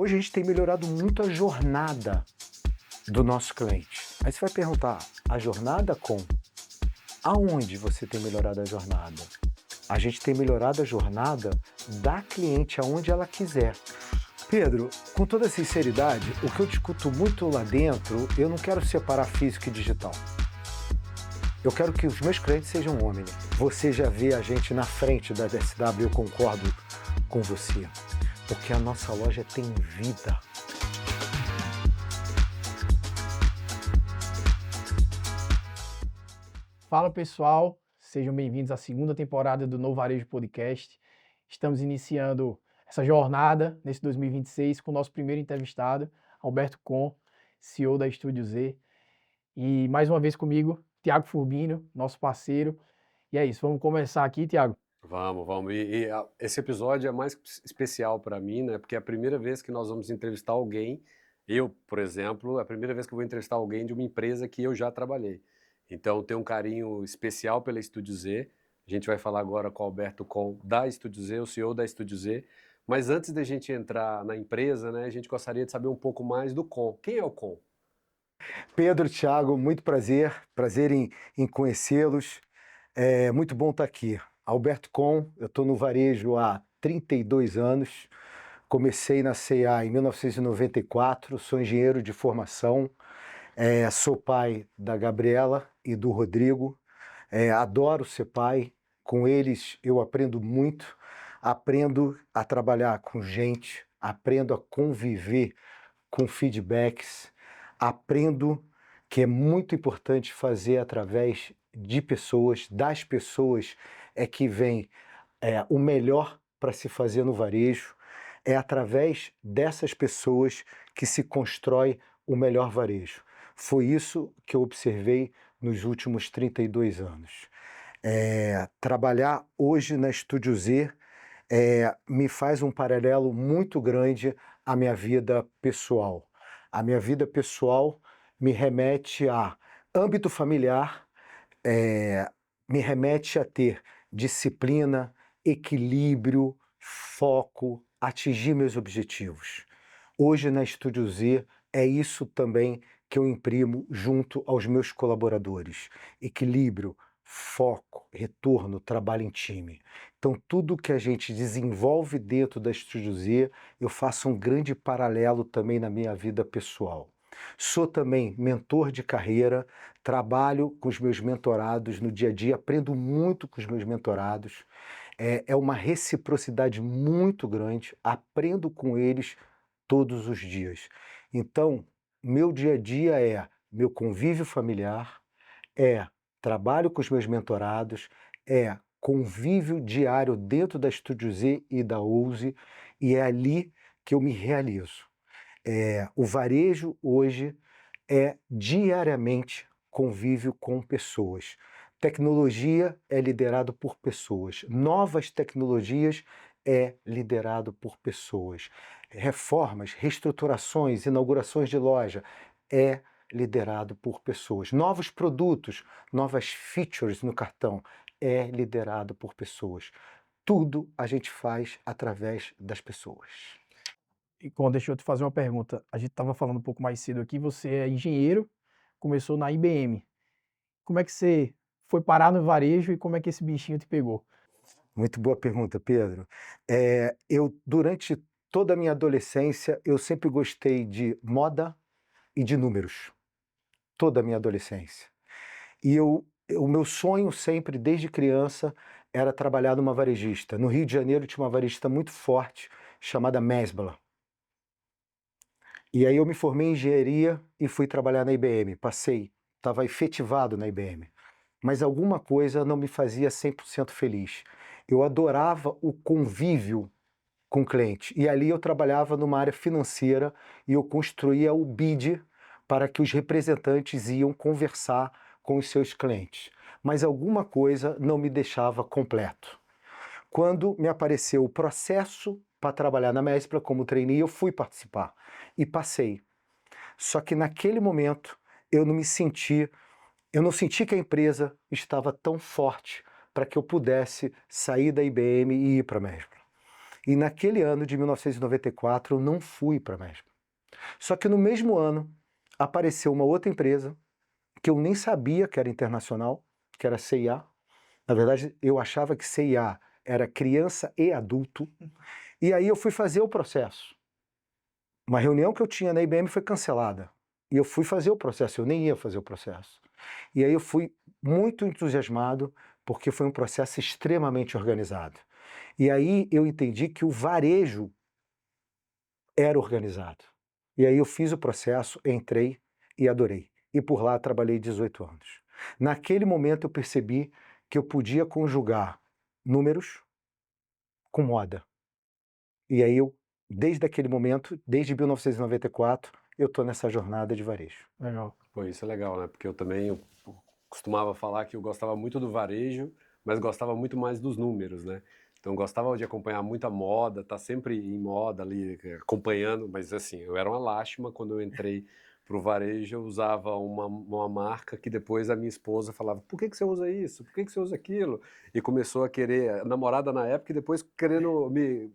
Hoje a gente tem melhorado muito a jornada do nosso cliente. Aí você vai perguntar, a jornada como? Aonde você tem melhorado a jornada? A gente tem melhorado a jornada da cliente aonde ela quiser. Pedro, com toda sinceridade, o que eu discuto muito lá dentro, eu não quero separar físico e digital. Eu quero que os meus clientes sejam homens. Você já vê a gente na frente da DSW, eu concordo com você. Porque a nossa loja tem vida. Fala pessoal, sejam bem-vindos à segunda temporada do Novo Varejo Podcast. Estamos iniciando essa jornada nesse 2026 com o nosso primeiro entrevistado, Alberto Con, CEO da Estúdio Z. E mais uma vez comigo, Thiago Furbino, nosso parceiro. E é isso, vamos começar aqui, Thiago. Vamos. Esse episódio é mais especial para mim, né? Porque é a primeira vez que nós vamos entrevistar alguém. Eu, por exemplo, é a primeira vez que eu vou entrevistar alguém de uma empresa que eu já trabalhei. Então, tenho um carinho especial pela Estúdio Z. A gente vai falar agora com o Alberto Com da Estúdio Z, o CEO da Estúdio Z. Mas antes da gente entrar na empresa, né, a gente gostaria de saber um pouco mais do Com. Quem é o Com? Pedro, Thiago, muito prazer em conhecê-los. É muito bom estar aqui. Alberto Com, eu estou no varejo há 32 anos. Comecei na C&A em 1994, sou engenheiro de formação, sou pai da Gabriela e do Rodrigo, adoro ser pai, com eles eu aprendo muito, aprendo a trabalhar com gente, aprendo a conviver com feedbacks, aprendo que é muito importante fazer através de pessoas, das pessoas é que vem o melhor para se fazer no varejo, é através dessas pessoas que se constrói o melhor varejo. Foi isso que eu observei nos últimos 32 anos. Trabalhar hoje na Estúdio Z me faz um paralelo muito grande à minha vida pessoal. A minha vida pessoal me remete a âmbito familiar, me remete a ter disciplina, equilíbrio, foco, atingir meus objetivos. Hoje na Estúdio Z é isso também que eu imprimo junto aos meus colaboradores. Equilíbrio, foco, retorno, trabalho em time. Então tudo que a gente desenvolve dentro da Estúdio Z, eu faço um grande paralelo também na minha vida pessoal. Sou também mentor de carreira, trabalho com os meus mentorados no dia a dia, aprendo muito com os meus mentorados. É uma reciprocidade muito grande, aprendo com eles todos os dias. Então, meu dia a dia é meu convívio familiar, é trabalho com os meus mentorados, é convívio diário dentro da Estúdio Z e da Ouse, e é ali que eu me realizo. O varejo hoje é diariamente convívio com pessoas. Tecnologia é liderado por pessoas. Novas tecnologias é liderado por pessoas. Reformas, reestruturações, inaugurações de loja é liderado por pessoas. Novos produtos, novas features no cartão é liderado por pessoas. Tudo a gente faz através das pessoas. E Con, deixa eu te fazer uma pergunta. A gente estava falando um pouco mais cedo aqui, você é engenheiro, começou na IBM. Como é que você foi parar no varejo e como é que esse bichinho te pegou? Muito boa pergunta, Pedro. Durante toda a minha adolescência, eu sempre gostei de moda e de números. Toda a minha adolescência. O meu sonho sempre, desde criança, era trabalhar numa varejista. No Rio de Janeiro tinha uma varejista muito forte, chamada Mesbla. E aí eu me formei em engenharia e fui trabalhar na IBM. Estava efetivado na IBM. Mas alguma coisa não me fazia 100% feliz. Eu adorava o convívio com o cliente. E ali eu trabalhava numa área financeira e eu construía o BID para que os representantes iam conversar com os seus clientes. Mas alguma coisa não me deixava completo. Quando me apareceu o processo para trabalhar na Mespla como trainee, eu fui participar e passei. Só que naquele momento eu não senti que a empresa estava tão forte para que eu pudesse sair da IBM e ir para a Mespla. E naquele ano de 1994 eu não fui para a MESP. Só que no mesmo ano apareceu uma outra empresa que eu nem sabia que era internacional, que era CIA. Na verdade, eu achava que CIA era criança e adulto. E aí eu fui fazer o processo. Uma reunião que eu tinha na IBM foi cancelada. E eu fui fazer o processo, eu nem ia fazer o processo. E aí eu fui muito entusiasmado, porque foi um processo extremamente organizado. E aí eu entendi que o varejo era organizado. E aí eu fiz o processo, entrei e adorei. E por lá trabalhei 18 anos. Naquele momento eu percebi que eu podia conjugar números com moda. E aí eu, desde aquele momento, desde 1994, eu estou nessa jornada de varejo. Legal. Pô, isso é legal, né? Porque eu também costumava falar que eu gostava muito do varejo, mas gostava muito mais dos números, né? Então, eu gostava de acompanhar muita moda, tá sempre em moda ali, acompanhando, mas assim, eu era uma lástima quando eu entrei pro varejo, eu usava uma marca que depois a minha esposa falava, por que você usa isso? Por que você usa aquilo? E começou a querer, namorada na época, e depois querendo me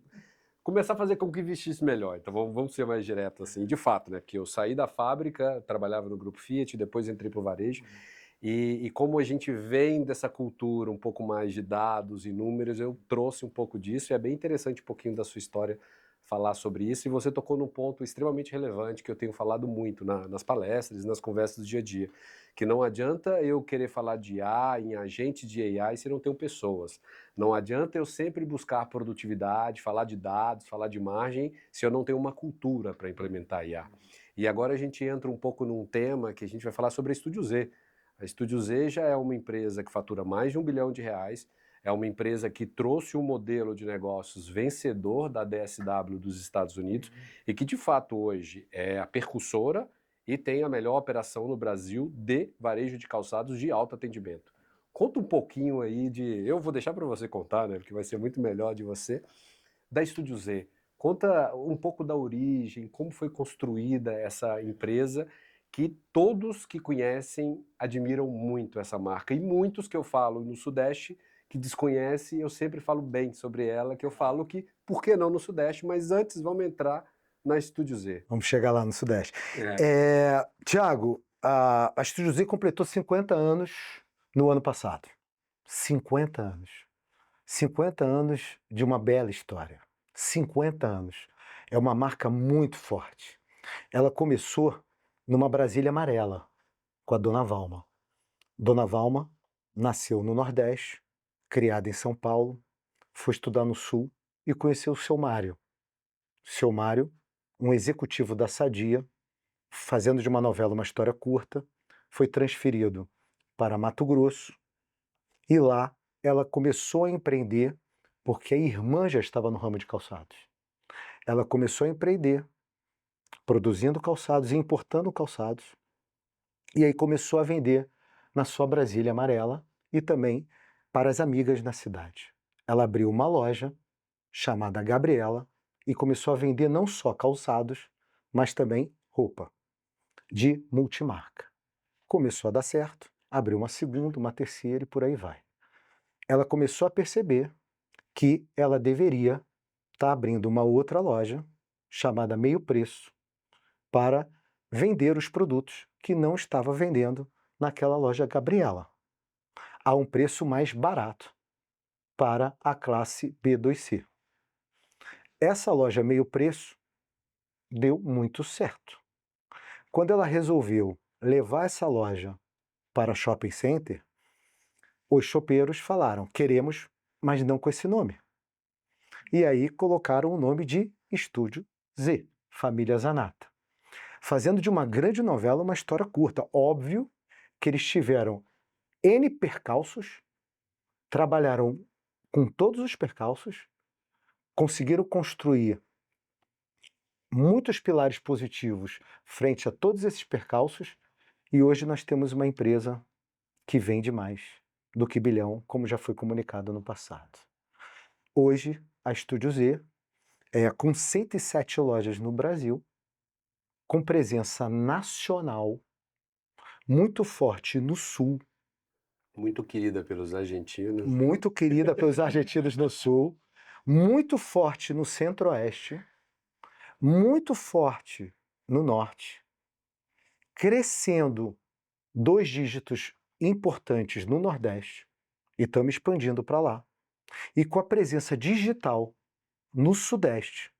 começar a fazer com que vestisse melhor. Então vamos ser mais direto assim. De fato, né? Porque eu saí da fábrica, trabalhava no grupo Fiat, depois entrei para o varejo. E como a gente vem dessa cultura um pouco mais de dados e números, eu trouxe um pouco disso. E é bem interessante um pouquinho da sua história falar sobre isso. E você tocou num ponto extremamente relevante que eu tenho falado muito nas palestras, nas conversas do dia a dia. Que não adianta eu querer falar de IA em agente de AI se não tenho pessoas. Não adianta eu sempre buscar produtividade, falar de dados, falar de margem, se eu não tenho uma cultura para implementar IA. E agora a gente entra um pouco num tema que a gente vai falar sobre a Estúdio Z. A Estúdio Z já é uma empresa que fatura mais de R$ 1 bilhão, é uma empresa que trouxe um modelo de negócios vencedor da DSW dos Estados Unidos e que de fato hoje é a percussora e tem a melhor operação no Brasil de varejo de calçados de alto atendimento. Conta um pouquinho aí eu vou deixar para você contar, né, porque vai ser muito melhor de você, da Estúdio Z. Conta um pouco da origem, como foi construída essa empresa, que todos que conhecem admiram muito essa marca. E muitos que eu falo no Sudeste que desconhecem, eu sempre falo bem sobre ela, que eu falo que, por que não no Sudeste? Mas antes vamos entrar na Estúdio Z. Vamos chegar lá no Sudeste. É. Tiago, a Estúdio Z completou 50 anos no ano passado. 50 anos. 50 anos de uma bela história. 50 anos. É uma marca muito forte. Ela começou numa Brasília amarela, com a Dona Valma. Dona Valma nasceu no Nordeste, criada em São Paulo, foi estudar no Sul e conheceu o seu Mário. Seu Mário, um executivo da Sadia, fazendo de uma novela uma história curta, foi transferido para Mato Grosso e lá ela começou a empreender porque a irmã já estava no ramo de calçados. Ela começou a empreender, produzindo calçados e importando calçados, e aí começou a vender na sua Brasília amarela e também para as amigas na cidade. Ela abriu uma loja chamada Gabriela e começou a vender não só calçados, mas também roupa de multimarca. Começou a dar certo, abriu uma segunda, uma terceira e por aí vai. Ela começou a perceber que ela deveria estar abrindo uma outra loja chamada Meio Preço para vender os produtos que não estava vendendo naquela loja Gabriela, a um preço mais barato para a classe B2C. Essa loja Meio Preço deu muito certo. Quando ela resolveu levar essa loja para shopping center, os shopeiros falaram, queremos, mas não com esse nome. E aí colocaram o nome de Estúdio Z, Família Zanata. Fazendo de uma grande novela uma história curta. Óbvio que eles tiveram N percalços, trabalharam com todos os percalços, conseguiram construir muitos pilares positivos frente a todos esses percalços e hoje nós temos uma empresa que vende mais do que bilhão, como já foi comunicado no passado. Hoje, a Estúdio Z é com 107 lojas no Brasil, com presença nacional, muito forte no Sul. Muito querida pelos argentinos. Muito querida pelos argentinos no Sul. muito forte no Centro-Oeste, muito forte no Norte, crescendo 2 dígitos importantes no Nordeste, e estamos expandindo para lá. E com a presença digital no Sudeste,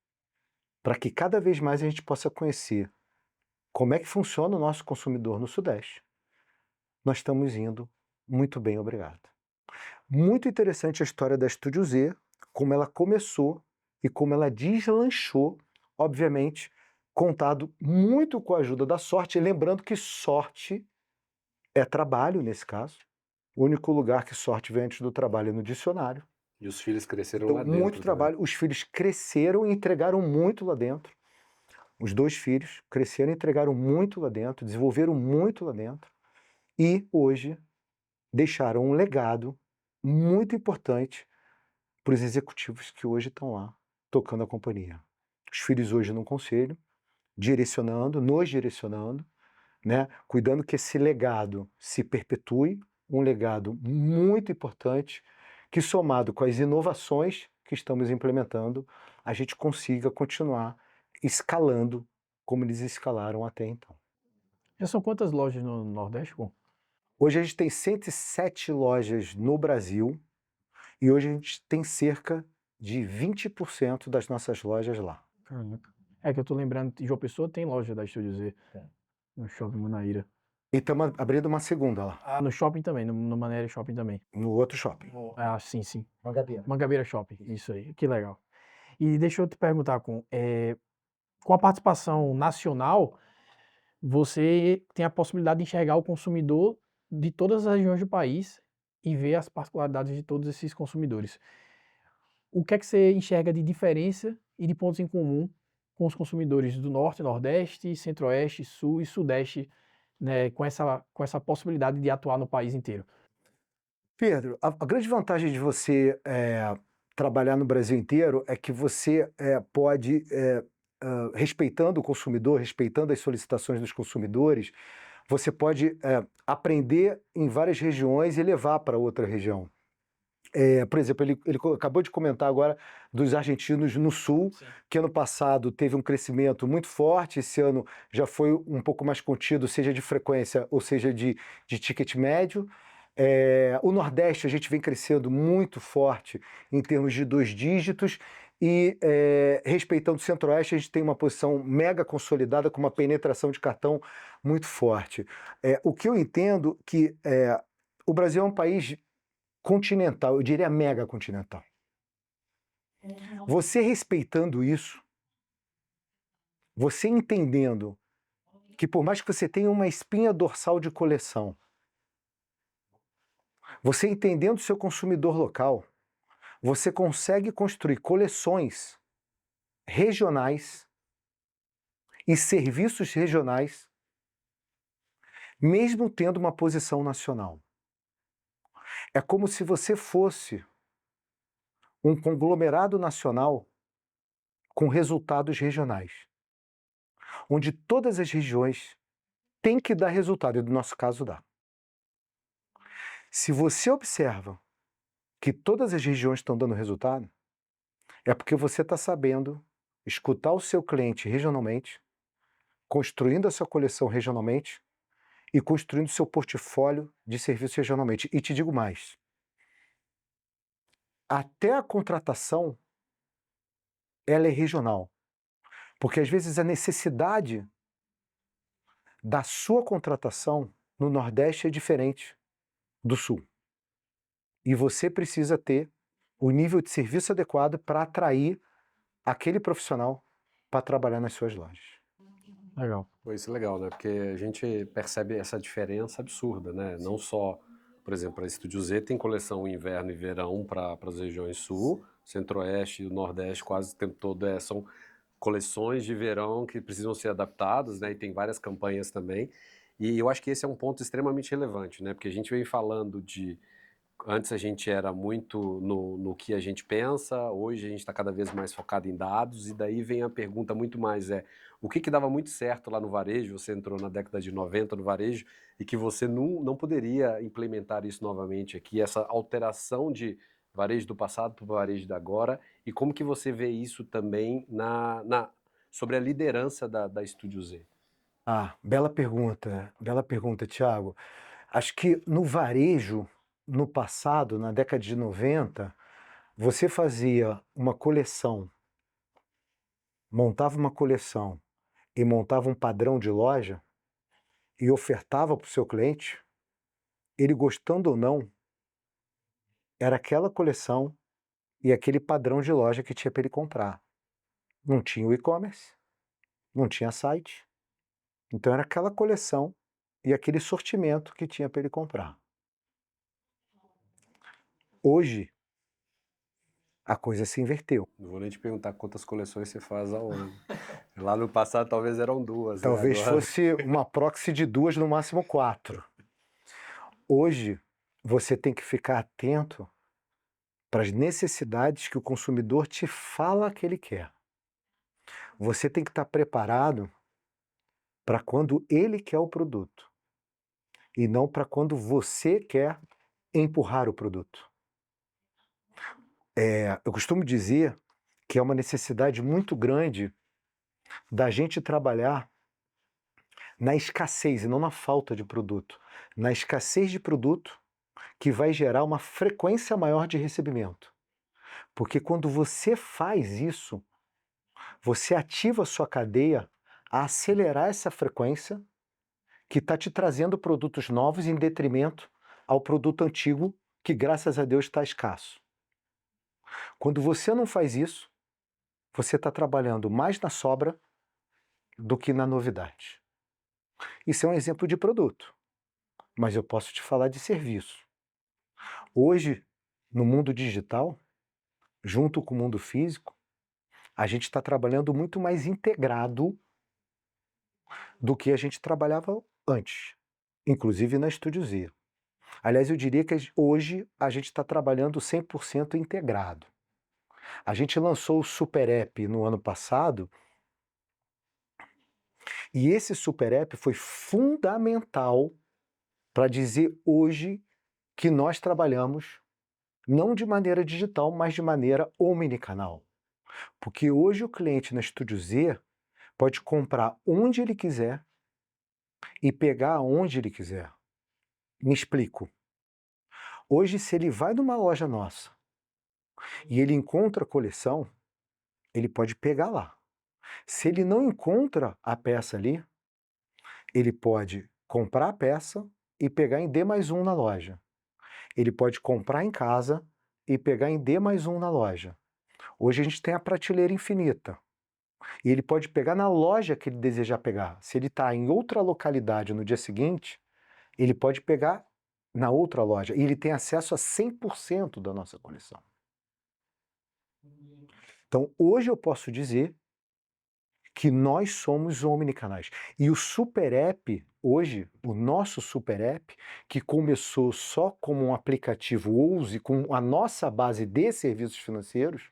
para que cada vez mais a gente possa conhecer como é que funciona o nosso consumidor no Sudeste. Nós estamos indo muito bem, obrigado. Muito interessante a história da Estúdio Z, como ela começou e como ela deslanchou, obviamente, contado muito com a ajuda da sorte, lembrando que sorte é trabalho nesse caso. O único lugar que sorte vem antes do trabalho é no dicionário. E os filhos cresceram Então, lá dentro muito também. trabalho. Os filhos cresceram e entregaram muito lá dentro. Os 2 filhos cresceram e entregaram muito lá dentro, desenvolveram muito lá dentro. E hoje deixaram um legado muito importante para os executivos que hoje estão lá tocando a companhia. Os filhos hoje no conselho, direcionando, nos direcionando, né? Cuidando que esse legado se perpetue, um legado muito importante, que somado com as inovações que estamos implementando, a gente consiga continuar escalando como eles escalaram até então. Já são quantas lojas no Nordeste, Gon? Hoje a gente tem 107 lojas no Brasil e hoje a gente tem cerca de 20% das nossas lojas lá. Caraca. É que eu tô lembrando que João Pessoa tem loja da Estúdio Z, no Shopping Manaíra. E estamos abrindo uma segunda lá, Ah, no shopping também, no Maneira Shopping também. no outro shopping. Ah, sim, sim. Mangabeira. Mangabeira Shopping, isso aí, que legal. E deixa eu te perguntar, com a participação nacional, você tem a possibilidade de enxergar o consumidor de todas as regiões do país e ver as particularidades de todos esses consumidores. O que é que você enxerga de diferença e de pontos em comum com os consumidores do Norte, Nordeste, Centro-Oeste, Sul e Sudeste, né, com essa possibilidade de atuar no país inteiro? Pedro, a grande vantagem de você trabalhar no Brasil inteiro é que você pode, respeitando o consumidor, respeitando as solicitações dos consumidores, você pode aprender em várias regiões e levar para outra região. Por exemplo, ele acabou de comentar agora dos argentinos no Sul, Sim. que ano passado teve um crescimento muito forte, esse ano já foi um pouco mais contido, seja de frequência ou seja de ticket médio. O Nordeste a gente vem crescendo muito forte em termos de 2 dígitos e respeitando o Centro-Oeste a gente tem uma posição mega consolidada com uma penetração de cartão muito forte. O que eu entendo que o Brasil é um país continental, eu diria mega continental. Você respeitando isso, você entendendo que por mais que você tenha uma espinha dorsal de coleção, você entendendo o seu consumidor local, você consegue construir coleções regionais e serviços regionais, mesmo tendo uma posição nacional. É como se você fosse um conglomerado nacional com resultados regionais, onde todas as regiões têm que dar resultado, e no nosso caso dá. Se você observa que todas as regiões estão dando resultado, é porque você está sabendo escutar o seu cliente regionalmente, construindo a sua coleção regionalmente e construindo o seu portfólio de serviços regionalmente. E te digo mais, até a contratação, ela é regional. Porque às vezes a necessidade da sua contratação no Nordeste é diferente do Sul. E você precisa ter o nível de serviço adequado para atrair aquele profissional para trabalhar nas suas lojas. Legal. Pô, isso é legal, né? Porque a gente percebe essa diferença absurda, né? Não só, por exemplo, a Estúdio Z tem coleção inverno e verão para as regiões sul, centro-oeste e nordeste quase o tempo todo são coleções de verão que precisam ser adaptadas, né? E tem várias campanhas também. E eu acho que esse é um ponto extremamente relevante, né? Porque a gente vem falando de... Antes a gente era muito no que a gente pensa, hoje a gente está cada vez mais focado em dados, e daí vem a pergunta muito mais o que dava muito certo lá no varejo, você entrou na década de 90 no varejo, e que você não poderia implementar isso novamente aqui, essa alteração de varejo do passado para o varejo da agora, e como que você vê isso também sobre a liderança da Estúdio Z? Bela pergunta, Thiago. Acho que no varejo, no passado, na década de 90, você fazia uma coleção, montava uma coleção e montava um padrão de loja e ofertava para o seu cliente, ele gostando ou não, era aquela coleção e aquele padrão de loja que tinha para ele comprar. Não tinha o e-commerce, não tinha site, então era aquela coleção e aquele sortimento que tinha para ele comprar. Hoje, a coisa se inverteu. Não vou nem te perguntar quantas coleções você faz ao ano. Lá no passado talvez eram 2, né? Talvez Agora... fosse uma proxy de 2, no máximo 4. Hoje, você tem que ficar atento para as necessidades que o consumidor te fala que ele quer. Você tem que estar preparado para quando ele quer o produto e não para quando você quer empurrar o produto. Eu costumo dizer que é uma necessidade muito grande da gente trabalhar na escassez e não na falta de produto. Na escassez de produto, que vai gerar uma frequência maior de recebimento. Porque quando você faz isso, você ativa a sua cadeia a acelerar essa frequência que está te trazendo produtos novos em detrimento ao produto antigo que, graças a Deus, está escasso. Quando você não faz isso, você está trabalhando mais na sobra do que na novidade. Isso é um exemplo de produto, mas eu posso te falar de serviço. Hoje, no mundo digital, junto com o mundo físico, a gente está trabalhando muito mais integrado do que a gente trabalhava antes, inclusive na Estúdio Z. Aliás, eu diria que hoje a gente está trabalhando 100% integrado. A gente lançou o Super App no ano passado e esse Super App foi fundamental para dizer hoje que nós trabalhamos não de maneira digital, mas de maneira omnicanal. Porque hoje o cliente na Estúdio Z pode comprar onde ele quiser e pegar onde ele quiser. Me explico. Hoje, se ele vai numa loja nossa e ele encontra a coleção, ele pode pegar lá. Se ele não encontra a peça ali, ele pode comprar a peça e pegar em D+1 na loja. Ele pode comprar em casa e pegar em D+1 na loja. Hoje a gente tem a prateleira infinita. E ele pode pegar na loja que ele desejar pegar. Se ele está em outra localidade no dia seguinte, ele pode pegar na outra loja. E ele tem acesso a 100% da nossa coleção. Então, hoje eu posso dizer que nós somos omnicanais. E o Super App, hoje, o nosso Super App, que começou só como um aplicativo Ouse, com a nossa base de serviços financeiros,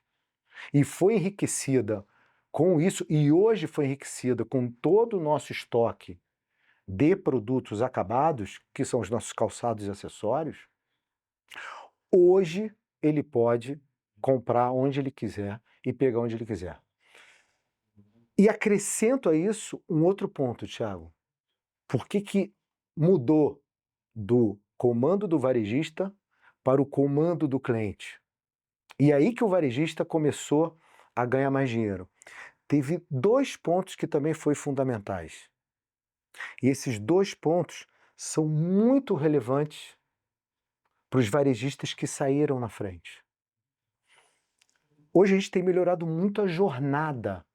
e foi enriquecida com isso, e hoje foi enriquecida com todo o nosso estoque de produtos acabados, que são os nossos calçados e acessórios, hoje ele pode comprar onde ele quiser e pegar onde ele quiser. E acrescento a isso um outro ponto, Thiago. Por que mudou do comando do varejista para o comando do cliente? E aí que o varejista começou a ganhar mais dinheiro. Teve 2 pontos que também foram fundamentais. E esses 2 pontos são muito relevantes para os varejistas que saíram na frente. Hoje a gente tem melhorado muito a jornada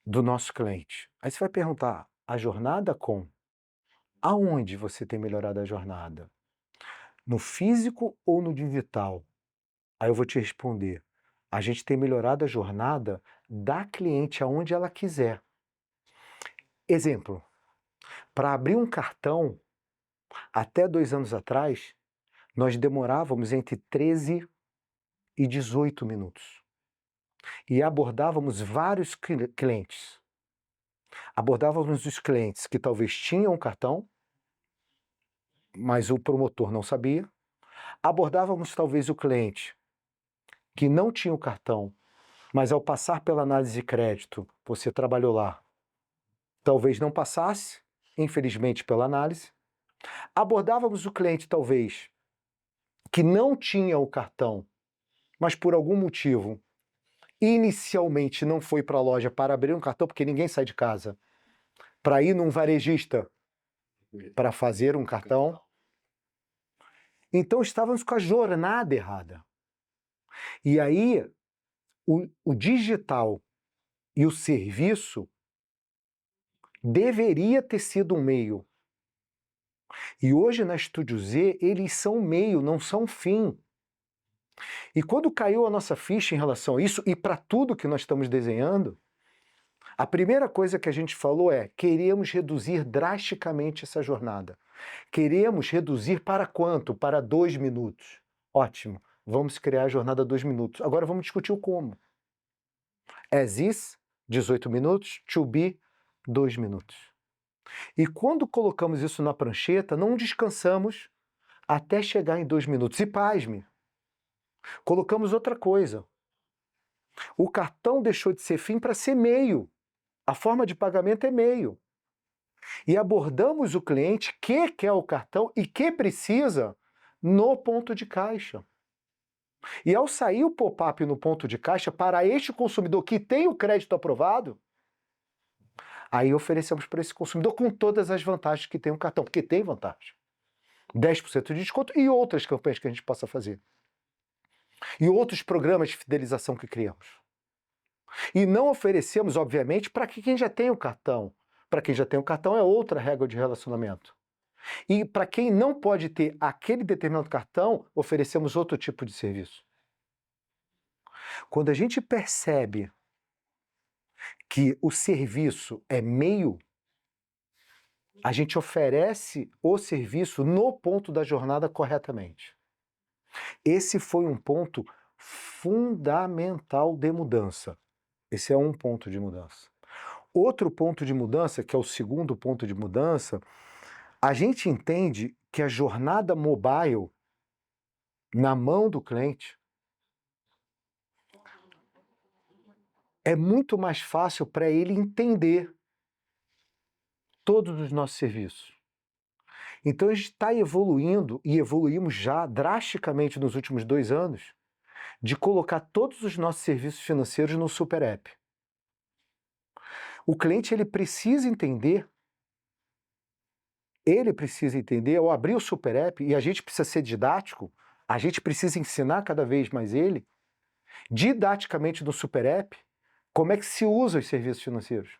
do nosso cliente. Aí você vai perguntar, a jornada como? Aonde você tem melhorado a jornada? No físico ou no digital? Aí eu vou te responder. A gente tem melhorado a jornada da cliente aonde ela quiser. Exemplo, para abrir um cartão, até 2 anos atrás, nós demorávamos entre 13 e 18 minutos. E abordávamos vários clientes. Abordávamos os clientes que talvez tinham um cartão, mas o promotor não sabia. Abordávamos talvez o cliente que não tinha o cartão, mas ao passar pela análise de crédito, você trabalhou lá, talvez não passasse, infelizmente, pela análise. Abordávamos o cliente, talvez, que não tinha o cartão, mas por algum motivo, inicialmente não foi para a loja para abrir um cartão, porque ninguém sai de casa para ir num varejista para fazer um cartão. Então estávamos com a jornada errada. E aí, o digital e o serviço deveria ter sido um meio. E hoje na Estúdio Z, eles são meio, não são fim. E quando caiu a nossa ficha em relação a isso, e para tudo que nós estamos desenhando, a primeira coisa que a gente falou é: queremos reduzir drasticamente essa jornada. Queremos reduzir para quanto? Para 2 minutos. Ótimo, vamos criar a jornada 2 minutos. Agora vamos discutir o como. As is, 18 minutos, to be, 2 minutos. E quando colocamos isso na prancheta, não descansamos até chegar em 2 minutos. E pasme, colocamos outra coisa. O cartão deixou de ser fim para ser meio. A forma de pagamento é meio. E abordamos o cliente que quer o cartão e que precisa no ponto de caixa. E ao sair o pop-up no ponto de caixa, para este consumidor que tem o crédito aprovado, aí oferecemos para esse consumidor com todas as vantagens que tem o cartão, porque tem vantagem. 10% de desconto e outras campanhas que a gente possa fazer. E outros programas de fidelização que criamos. E não oferecemos, obviamente, para quem já tem o cartão. Para quem já tem o cartão é outra regra de relacionamento. E para quem não pode ter aquele determinado cartão, oferecemos outro tipo de serviço. Quando a gente percebe que o serviço é meio, a gente oferece o serviço no ponto da jornada corretamente. Esse foi um ponto fundamental de mudança. Esse é um ponto de mudança. Outro ponto de mudança, que é o segundo ponto de mudança, a gente entende que a jornada mobile na mão do cliente é muito mais fácil para ele entender todos os nossos serviços. Então a gente está evoluindo, e evoluímos já drasticamente nos últimos 2 anos, de colocar todos os nossos serviços financeiros no Super App. O cliente ele precisa entender, ao abrir o Super App, e a gente precisa ser didático, a gente precisa ensinar cada vez mais ele, didaticamente no Super App, como é que se usa os serviços financeiros.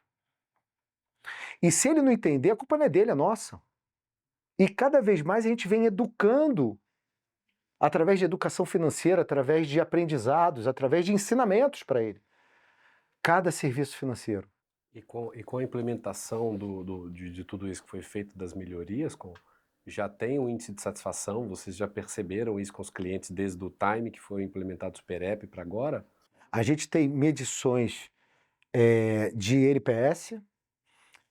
E se ele não entender, a culpa não é dele, é nossa. E cada vez mais a gente vem educando, através de educação financeira, através de aprendizados, através de ensinamentos para ele, cada serviço financeiro. E com a implementação de tudo isso que foi feito, das melhorias, já tem um índice de satisfação? Vocês já perceberam isso com os clientes desde o time que foi implementado o Super App para agora? A gente tem medições de NPS,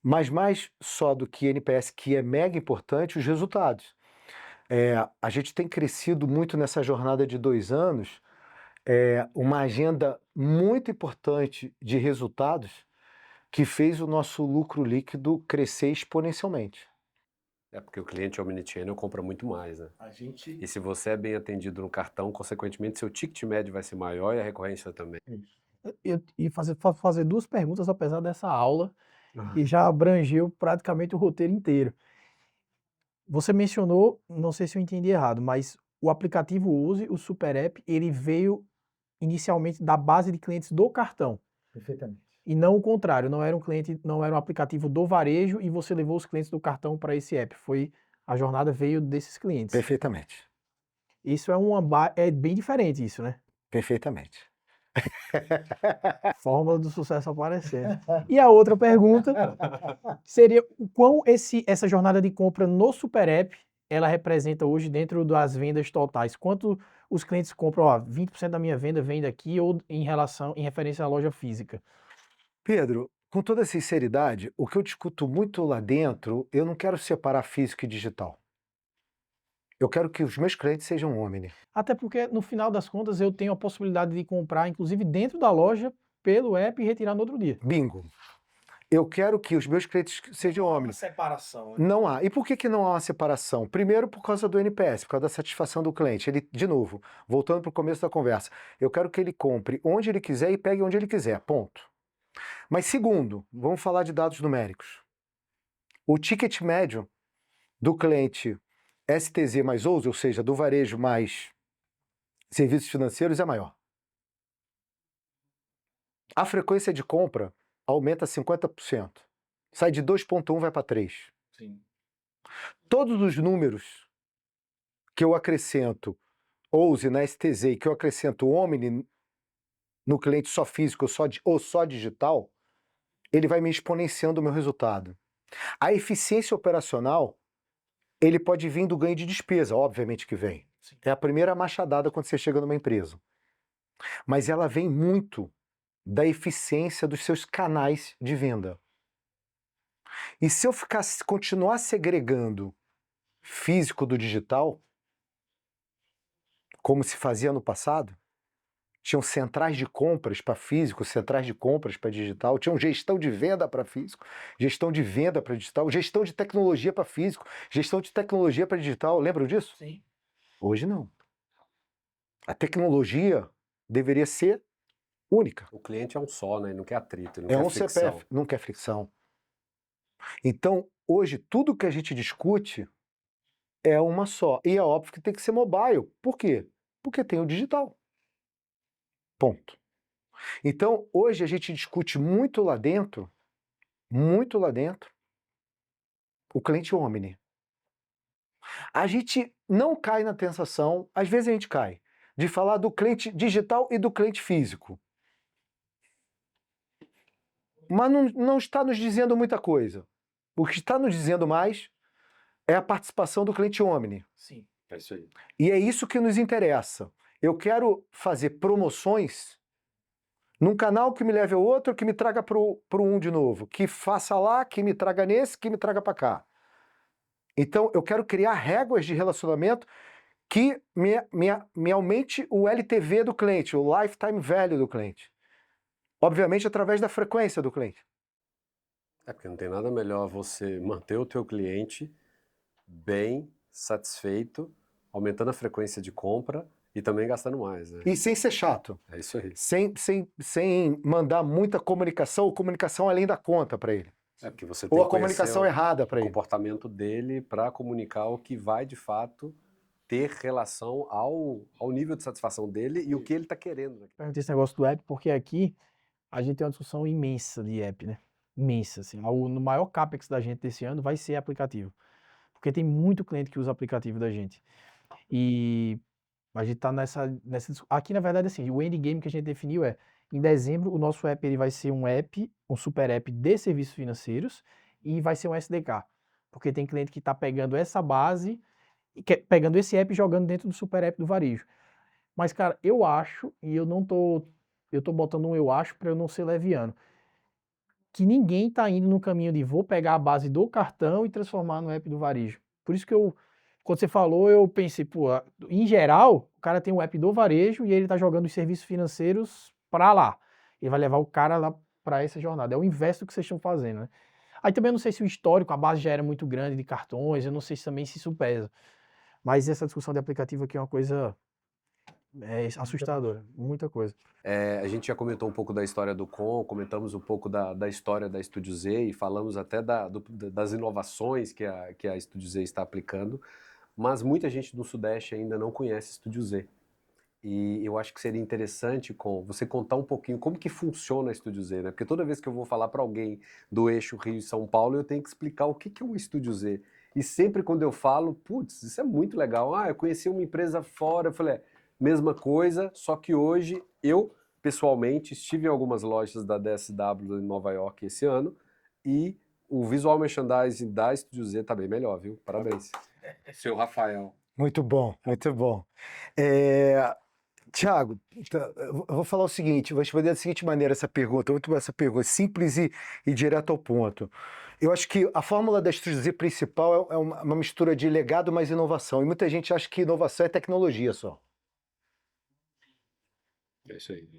mas mais só do que NPS, que é mega importante, os resultados. A gente tem crescido muito nessa jornada de 2 anos, uma agenda muito importante de resultados que fez o nosso lucro líquido crescer exponencialmente. É porque o cliente omnichannel compra muito mais, né? E se você é bem atendido no cartão, consequentemente seu ticket médio vai ser maior e a recorrência também. Eu ia fazer 2 perguntas, apesar dessa aula, e já abrangeu praticamente o roteiro inteiro. Você mencionou, não sei se eu entendi errado, mas o aplicativo Use, o Super App, ele veio inicialmente da base de clientes do cartão. Perfeitamente. E não o contrário, não era um aplicativo do varejo e você levou os clientes do cartão para esse app. A jornada veio desses clientes. Perfeitamente. Isso é bem diferente isso, né? Perfeitamente. Fórmula do sucesso aparecendo. E a outra pergunta seria o quão essa jornada de compra no Super App ela representa hoje dentro das vendas totais. Quanto os clientes compram, 20% da minha venda vem daqui ou em referência à loja física? Pedro, com toda sinceridade, o que eu discuto muito lá dentro, eu não quero separar físico e digital. Eu quero que os meus clientes sejam Omni. Até porque, no final das contas, eu tenho a possibilidade de comprar, inclusive dentro da loja, pelo app e retirar no outro dia. Bingo. Eu quero que os meus clientes sejam Omni. Uma separação. Né? Não há. E por que não há uma separação? Primeiro, por causa do NPS, por causa da satisfação do cliente. Ele, de novo, voltando para o começo da conversa, eu quero que ele compre onde ele quiser e pegue onde ele quiser. Ponto. Mas segundo, vamos falar de dados numéricos. O ticket médio do cliente STZ mais OUS, ou seja, do varejo mais serviços financeiros, é maior. A frequência de compra aumenta 50%. Sai de 2,1 vai para 3. Sim. Todos os números que eu acrescento OUS na STZ e que eu acrescento Omni no cliente só físico ou só digital, ele vai me exponenciando o meu resultado. A eficiência operacional, ele pode vir do ganho de despesa, obviamente que vem. Sim. É a primeira machadada quando você chega numa empresa. Mas ela vem muito da eficiência dos seus canais de venda. E se eu continuar segregando físico do digital, como se fazia no passado, tinham centrais de compras para físico, centrais de compras para digital, tinham gestão de venda para físico, gestão de venda para digital, gestão de tecnologia para físico, gestão de tecnologia para digital. Lembram disso? Sim. Hoje não. A tecnologia deveria ser única. O cliente é um só, né? Ele não quer atrito, ele É não um quer fricção. CPF, não quer fricção. Então, hoje, tudo que a gente discute é uma só. E é óbvio que tem que ser mobile. Por quê? Porque tem o digital. Ponto. Então, hoje a gente discute muito lá dentro, o cliente Omni. A gente não cai na tentação, às vezes a gente cai, de falar do cliente digital e do cliente físico. Mas não está nos dizendo muita coisa. O que está nos dizendo mais é a participação do cliente Omni. Sim. É isso aí. E é isso que nos interessa. Eu quero fazer promoções num canal que me leve ao outro, que me traga pro um de novo. Que faça lá, que me traga nesse, que me traga para cá. Então, eu quero criar réguas de relacionamento que me aumente o LTV do cliente, o Lifetime Value do cliente. Obviamente, através da frequência do cliente. É porque não tem nada melhor você manter o teu cliente bem, satisfeito, aumentando a frequência de compra e também gastando mais, né? E sem ser chato. É isso aí. Sem mandar muita comunicação ou comunicação além da conta para ele. É porque você tem Ou que a comunicação conhecer errada para o ele. comportamento dele para comunicar o que vai, de fato, ter relação ao nível de satisfação dele e o que ele está querendo. Né? Perguntei esse negócio do app porque aqui a gente tem uma discussão imensa de app, né? Imensa, assim. No maior CAPEX da gente desse ano vai ser aplicativo. Porque tem muito cliente que usa aplicativo da gente. E a gente tá nessa aqui, na verdade, assim, o endgame que a gente definiu é, em dezembro, o nosso app ele vai ser um app, um super app de serviços financeiros e vai ser um SDK. Porque tem cliente que está pegando essa base, e pegando esse app e jogando dentro do super app do varejo. Mas, cara, eu acho, e eu tô botando um eu acho para eu não ser leviano, que ninguém tá indo no caminho de vou pegar a base do cartão e transformar no app do varejo. Por isso que quando você falou, eu pensei, pô, em geral, o cara tem um app do varejo e ele tá jogando os serviços financeiros para lá. Ele vai levar o cara lá para essa jornada. É o inverso do que vocês estão fazendo, né? Aí também eu não sei se o histórico, a base já era muito grande de cartões, eu não sei se também se isso pesa. Mas essa discussão de aplicativo aqui é uma coisa assustadora, muita coisa. A gente já comentou um pouco da história do Com, comentamos um pouco da história da Estúdio Z e falamos até das inovações que a Estúdio Z está aplicando, mas muita gente do Sudeste ainda não conhece Estúdio Z. E eu acho que seria interessante você contar um pouquinho como que funciona a Estúdio Z, né? Porque toda vez que eu vou falar para alguém do eixo Rio e São Paulo, eu tenho que explicar o que é um Estúdio Z. E sempre quando eu falo, putz, isso é muito legal. Eu conheci uma empresa fora, eu falei, mesma coisa, só que hoje eu, pessoalmente, estive em algumas lojas da DSW em Nova York esse ano e o visual merchandising da Estúdio Z tá bem melhor, viu? Parabéns. Seu Rafael. Muito bom, muito bom. Tiago, eu vou falar o seguinte, vou responder da seguinte maneira essa pergunta, muito boa essa pergunta, simples e direto ao ponto. Eu acho que a fórmula da Estúdio Z principal é uma mistura de legado mais inovação. E muita gente acha que inovação é tecnologia só. É isso aí.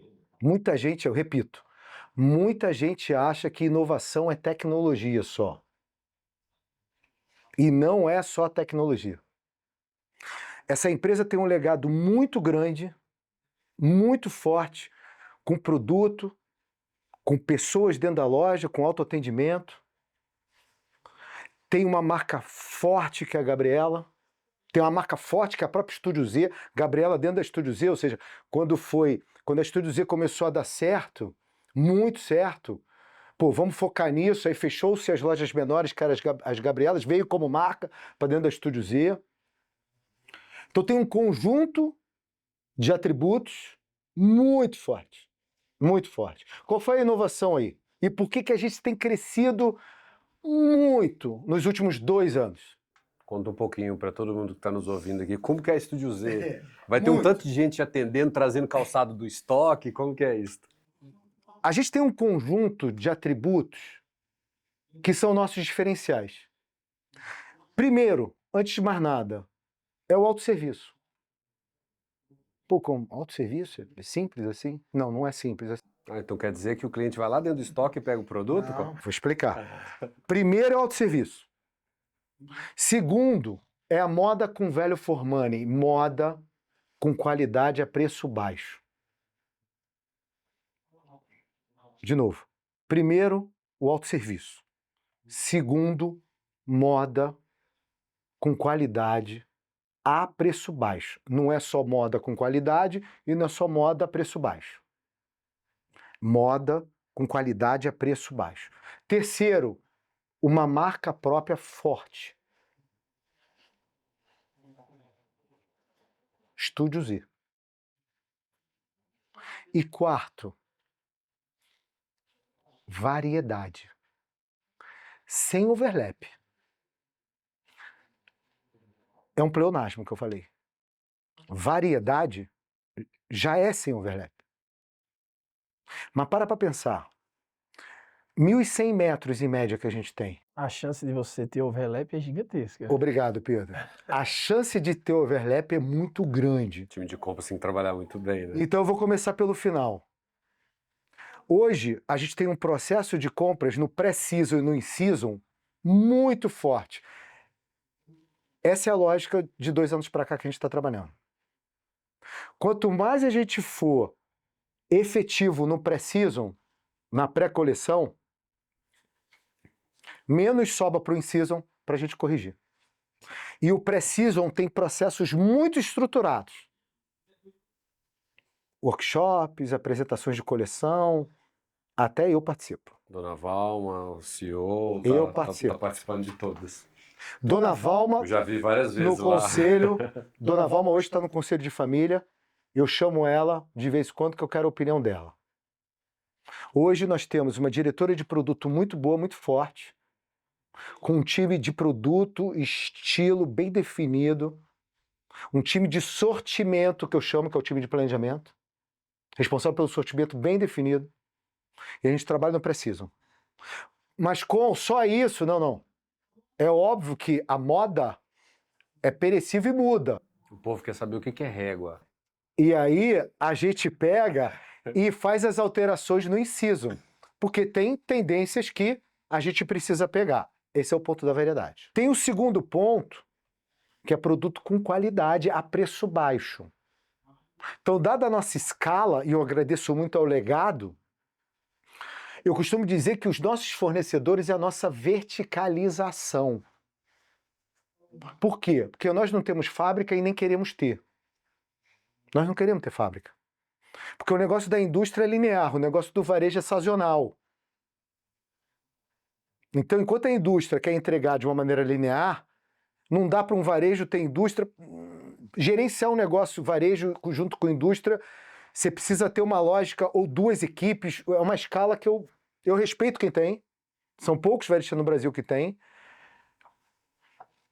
Muita gente, eu repito, muita gente acha que inovação é tecnologia só. E não é só tecnologia. Essa empresa tem um legado muito grande, muito forte, com produto, com pessoas dentro da loja, com autoatendimento. Tem uma marca forte que é a Gabriela. Tem uma marca forte que é a própria Estúdio Z. Gabriela dentro da Estúdio Z, ou seja, quando a Estúdio Z começou a dar certo, muito certo, pô, vamos focar nisso, aí fechou-se as lojas menores, que eram as Gabrielas, veio como marca para dentro da Estúdio Z. Então tem um conjunto de atributos muito forte, muito forte. Qual foi a inovação aí? E por que a gente tem crescido muito nos últimos 2 anos? Conta um pouquinho para todo mundo que está nos ouvindo aqui, como que é a Estúdio Z? Vai ter muito. um tanto de gente atendendo, trazendo calçado do estoque, como que é isso? A gente tem um conjunto de atributos que são nossos diferenciais. Primeiro, antes de mais nada, é o autosserviço. Pô, como autosserviço? É simples assim? Não, não é simples assim. Ah, então quer dizer que o cliente vai lá dentro do estoque e pega o produto? Não, vou explicar. Primeiro é o autosserviço. Segundo, é a moda com velho for money, moda com qualidade a preço baixo. De novo, primeiro, o autosserviço. Segundo, moda com qualidade a preço baixo. Não é só moda com qualidade e não é só moda a preço baixo. Moda com qualidade a preço baixo. Terceiro, uma marca própria forte. Estúdio Z. E quarto, variedade. Sem overlap. É um pleonasmo que eu falei. Variedade já é sem overlap. Mas para pensar. 1.100 metros em média que a gente tem. A chance de você ter overlap é gigantesca. Obrigado, Pedro. A chance de ter overlap é muito grande. O time de compras tem que trabalhar muito bem, né? Então eu vou começar pelo final. Hoje, a gente tem um processo de compras no pré-season e no in-season muito forte. Essa é a lógica de 2 anos para cá que a gente está trabalhando. Quanto mais a gente for efetivo no pré-season, na pré-coleção, menos sobra para o in-season para a gente corrigir. E o pré-season tem processos muito estruturados. Workshops, apresentações de coleção, até eu participo. Dona Valma, o CEO, Eu participo. tá participando de todas. Dona Valma, Eu já vi várias no vezes lá. conselho, Dona Valma hoje está no conselho de família, eu chamo ela de vez em quando que eu quero a opinião dela. Hoje nós temos uma diretora de produto muito boa, muito forte, com um time de produto, estilo bem definido, um time de sortimento, que eu chamo, que é o time de planejamento, responsável pelo sortimento bem definido, e a gente trabalha no pré-season. Mas com só isso, não. É óbvio que a moda é perecível e muda. O povo quer saber o que é régua. E aí a gente pega e faz as alterações no in-season, porque tem tendências que a gente precisa pegar. Esse é o ponto da variedade. Tem o segundo ponto, que é produto com qualidade a preço baixo. Então, dada a nossa escala, e eu agradeço muito ao legado, eu costumo dizer que os nossos fornecedores é a nossa verticalização. Por quê? Porque nós não temos fábrica e nem queremos ter. Nós não queremos ter fábrica. Porque o negócio da indústria é linear, o negócio do varejo é sazonal. Então, enquanto a indústria quer entregar de uma maneira linear, não dá para um varejo ter indústria. Gerenciar um negócio varejo junto com indústria, você precisa ter uma lógica ou 2 equipes, é uma escala que eu respeito quem tem, são poucos varejistas no Brasil que tem,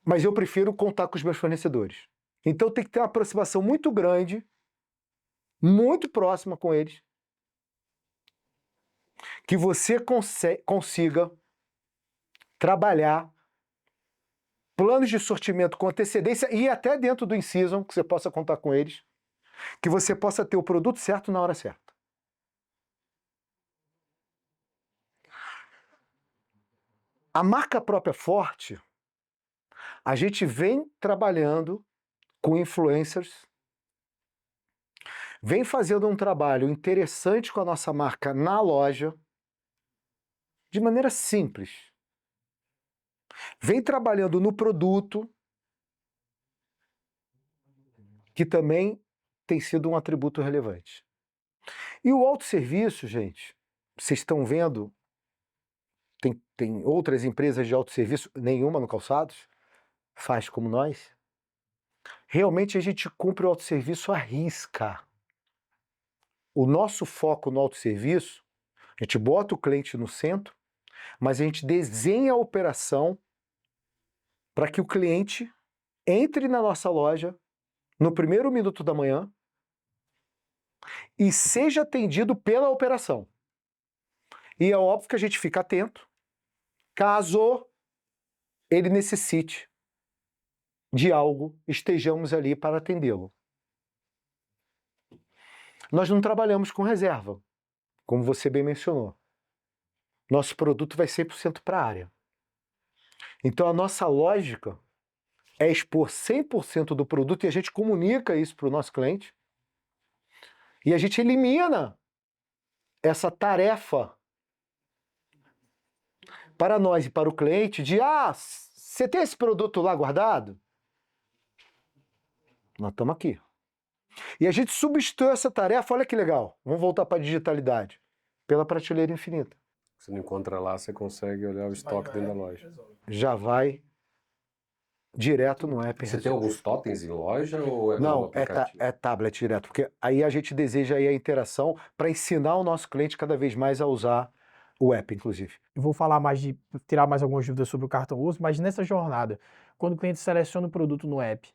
mas eu prefiro contar com os meus fornecedores. Então tem que ter uma aproximação muito grande, muito próxima com eles, que você consiga trabalhar planos de sortimento com antecedência e até dentro do in-season, que você possa contar com eles, que você possa ter o produto certo na hora certa. A marca própria forte, a gente vem trabalhando com influencers, vem fazendo um trabalho interessante com a nossa marca na loja, de maneira simples. Vem trabalhando no produto, que também tem sido um atributo relevante. E o autosserviço, gente, vocês estão vendo, tem outras empresas de autosserviço, nenhuma no calçados, faz como nós. Realmente a gente cumpre o autosserviço à risca. O nosso foco no autosserviço, a gente bota o cliente no centro, mas a gente desenha a operação para que o cliente entre na nossa loja no primeiro minuto da manhã e seja atendido pela operação. E é óbvio que a gente fica atento caso ele necessite de algo, estejamos ali para atendê-lo. Nós não trabalhamos com reserva, como você bem mencionou. Nosso produto vai 100% para a área. Então a nossa lógica é expor 100% do produto e a gente comunica isso para o nosso cliente. E a gente elimina essa tarefa para nós e para o cliente de você tem esse produto lá guardado? Nós estamos aqui. E a gente substitui essa tarefa, olha que legal, vamos voltar para a digitalidade, pela prateleira infinita. Você não encontra lá, você consegue olhar o estoque dentro da loja. Já vai direto no app. Você tem alguns totens em loja ou é no Não, aplicativo? é tablet direto, porque aí a gente deseja aí a interação para ensinar o nosso cliente cada vez mais a usar o app, inclusive. Eu vou falar tirar mais algumas dúvidas sobre o cartão uso, mas nessa jornada, quando o cliente seleciona o produto no app,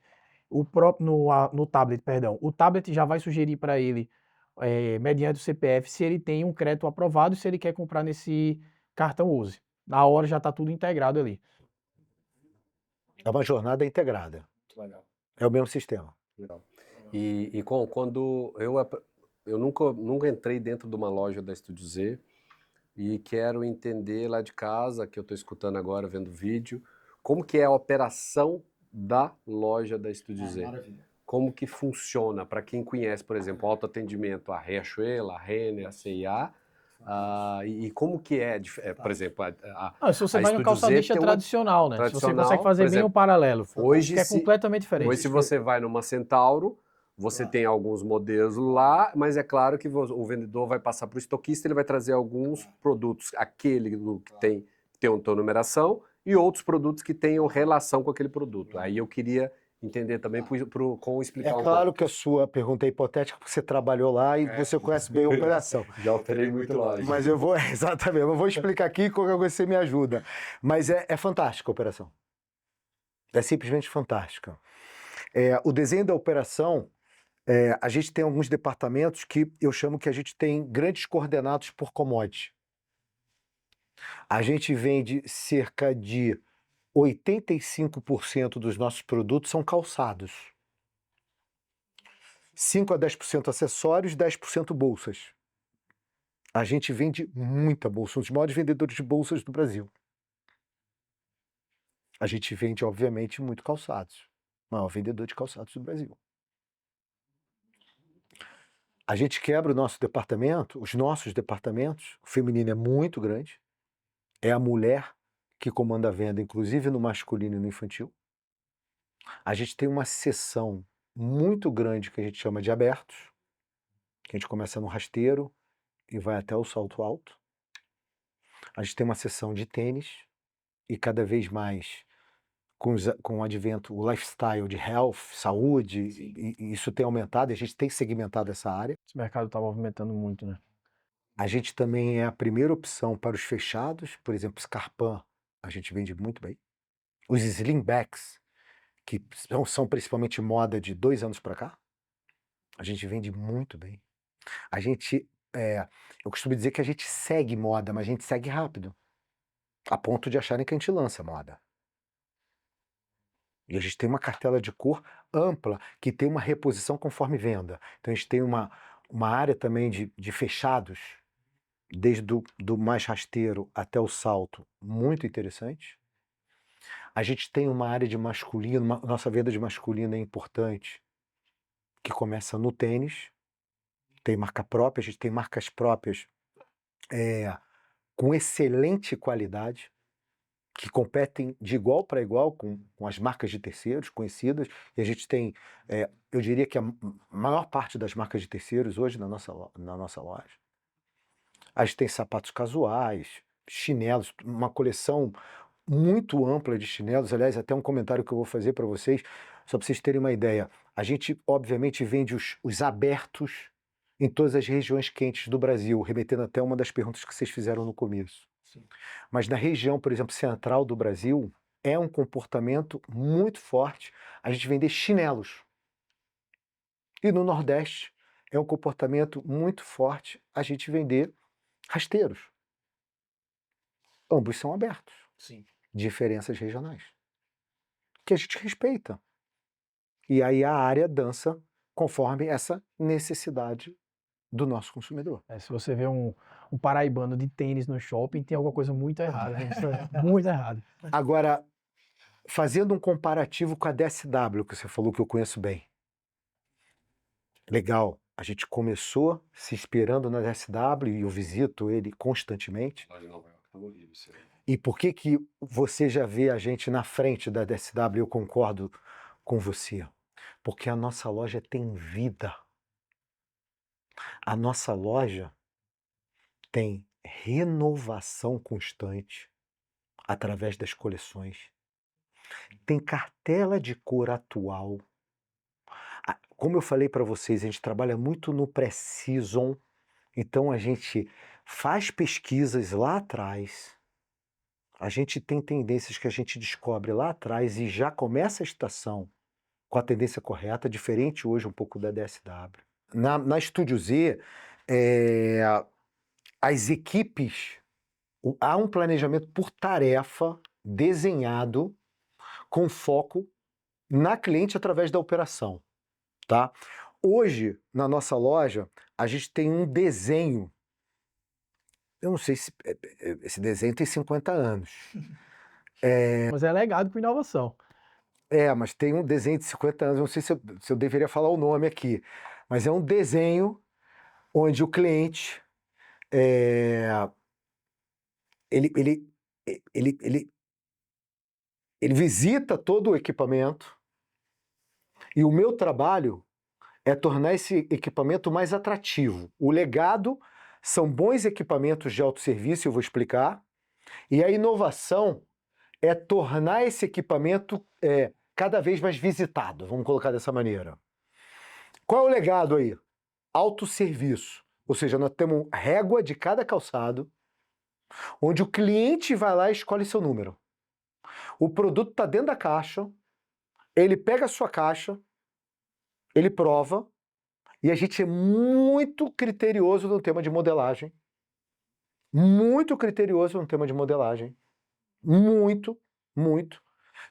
no tablet, perdão, o tablet já vai sugerir para ele, mediante o CPF, se ele tem um crédito aprovado e se ele quer comprar nesse cartão uso. Na hora já está tudo integrado ali. É uma jornada integrada. Legal. É o mesmo sistema. Legal. E quando eu nunca entrei dentro de uma loja da Estúdio Z e quero entender lá de casa, que eu estou escutando agora, vendo vídeo, como que é a operação da loja da Estúdio Z. Maravilha. Como que funciona, para quem conhece, por exemplo, o autoatendimento, a Riachuelo, a Renner, a C&A, e como que é, por exemplo, Se você a vai no Estúdio Z calçadista tem uma tradicional, né? Se você tradicional, consegue fazer por bem exemplo, o paralelo, hoje que é completamente diferente. Hoje, se você vai numa Centauro, você tem alguns modelos lá, mas é claro que o vendedor vai passar para o estoquista, ele vai trazer alguns produtos, aquele que tem uma numeração, e outros produtos que tenham relação com aquele produto. Aí eu queria entender também com explicar um claro pouco. que a sua pergunta é hipotética, porque você trabalhou lá e você conhece bem a operação. Já operei muito loja. Mas exatamente, eu vou explicar aqui e qualquer coisa você me ajuda. Mas é fantástica a operação. É simplesmente fantástica. O desenho da operação, a gente tem alguns departamentos que eu chamo que a gente tem grandes coordenados por commodity. A gente vende cerca de 85% dos nossos produtos são calçados. 5 a 10% acessórios, 10% bolsas. A gente vende muita bolsa, um dos maiores vendedores de bolsas do Brasil. A gente vende, obviamente, muito calçados. O maior vendedor de calçados do Brasil. A gente quebra o nosso departamento, os nossos departamentos, o feminino é muito grande, é a mulher que comanda a venda, inclusive no masculino e no infantil. A gente tem uma seção muito grande que a gente chama de abertos, que a gente começa no rasteiro e vai até o salto alto. A gente tem uma seção de tênis e cada vez mais com o advento, o lifestyle de health, saúde, e isso tem aumentado, e a gente tem segmentado essa área. Esse mercado está movimentando muito, né? A gente também é a primeira opção para os fechados, por exemplo, Scarpan, a gente vende muito bem. Os slimbacks, que são principalmente moda de 2 anos para cá, a gente vende muito bem. A gente, eu costumo dizer que a gente segue moda, mas a gente segue rápido. a ponto de acharem que a gente lança moda. E a gente tem uma cartela de cor ampla, que tem uma reposição conforme venda. Então a gente tem uma área também de fechados, desde do mais rasteiro até o salto, muito interessante. A gente tem uma área de masculino, nossa venda de masculino é importante, que começa no tênis, tem marca própria, a gente tem marcas próprias com excelente qualidade, que competem de igual para igual com as marcas de terceiros conhecidas, e a gente tem, eu diria que a maior parte das marcas de terceiros hoje na nossa loja. A gente tem sapatos casuais, chinelos, uma coleção muito ampla de chinelos. Aliás, até um comentário que eu vou fazer para vocês, só para vocês terem uma ideia. A gente, obviamente, vende os abertos em todas as regiões quentes do Brasil, remetendo até uma das perguntas que vocês fizeram no começo. Sim. Mas na região, por exemplo, central do Brasil, é um comportamento muito forte a gente vender chinelos. E no Nordeste, é um comportamento muito forte a gente vender rasteiros. Ambos são abertos. Sim. Diferenças regionais, que a gente respeita. E aí a área dança conforme essa necessidade do nosso consumidor. Se você vê um paraibano de tênis no shopping, tem alguma coisa muito errada. Muito errada. Agora, fazendo um comparativo com a DSW, que você falou que eu conheço bem. Legal, a gente começou se inspirando na DSW e eu visito ele constantemente. E por que você já vê a gente na frente da DSW? Eu concordo com você. Porque a nossa loja tem vida. A nossa loja tem renovação constante através das coleções. Tem cartela de cor atual. Como eu falei para vocês, a gente trabalha muito no pré-season. Então a gente faz pesquisas lá atrás. A gente tem tendências que a gente descobre lá atrás e já começa a estação com a tendência correta, diferente hoje um pouco da DSW. Na Estúdio Z, as equipes, há um planejamento por tarefa desenhado com foco na cliente através da operação, tá? Hoje, na nossa loja, a gente tem um desenho. Eu não sei se esse desenho tem 50 anos. Mas é legado com inovação. Mas tem um desenho de 50 anos, não sei se eu deveria falar o nome aqui, mas é um desenho onde o cliente ele visita todo o equipamento e o meu trabalho é tornar esse equipamento mais atrativo. O legado são bons equipamentos de autosserviço, eu vou explicar, e a inovação é tornar esse equipamento cada vez mais visitado, vamos colocar dessa maneira. Qual é o legado aí? Autosserviço, ou seja, nós temos régua de cada calçado, onde o cliente vai lá e escolhe seu número. O produto está dentro da caixa, ele pega a sua caixa, ele prova, e a gente é muito criterioso no tema de modelagem. Muito criterioso no tema de modelagem. Muito, muito.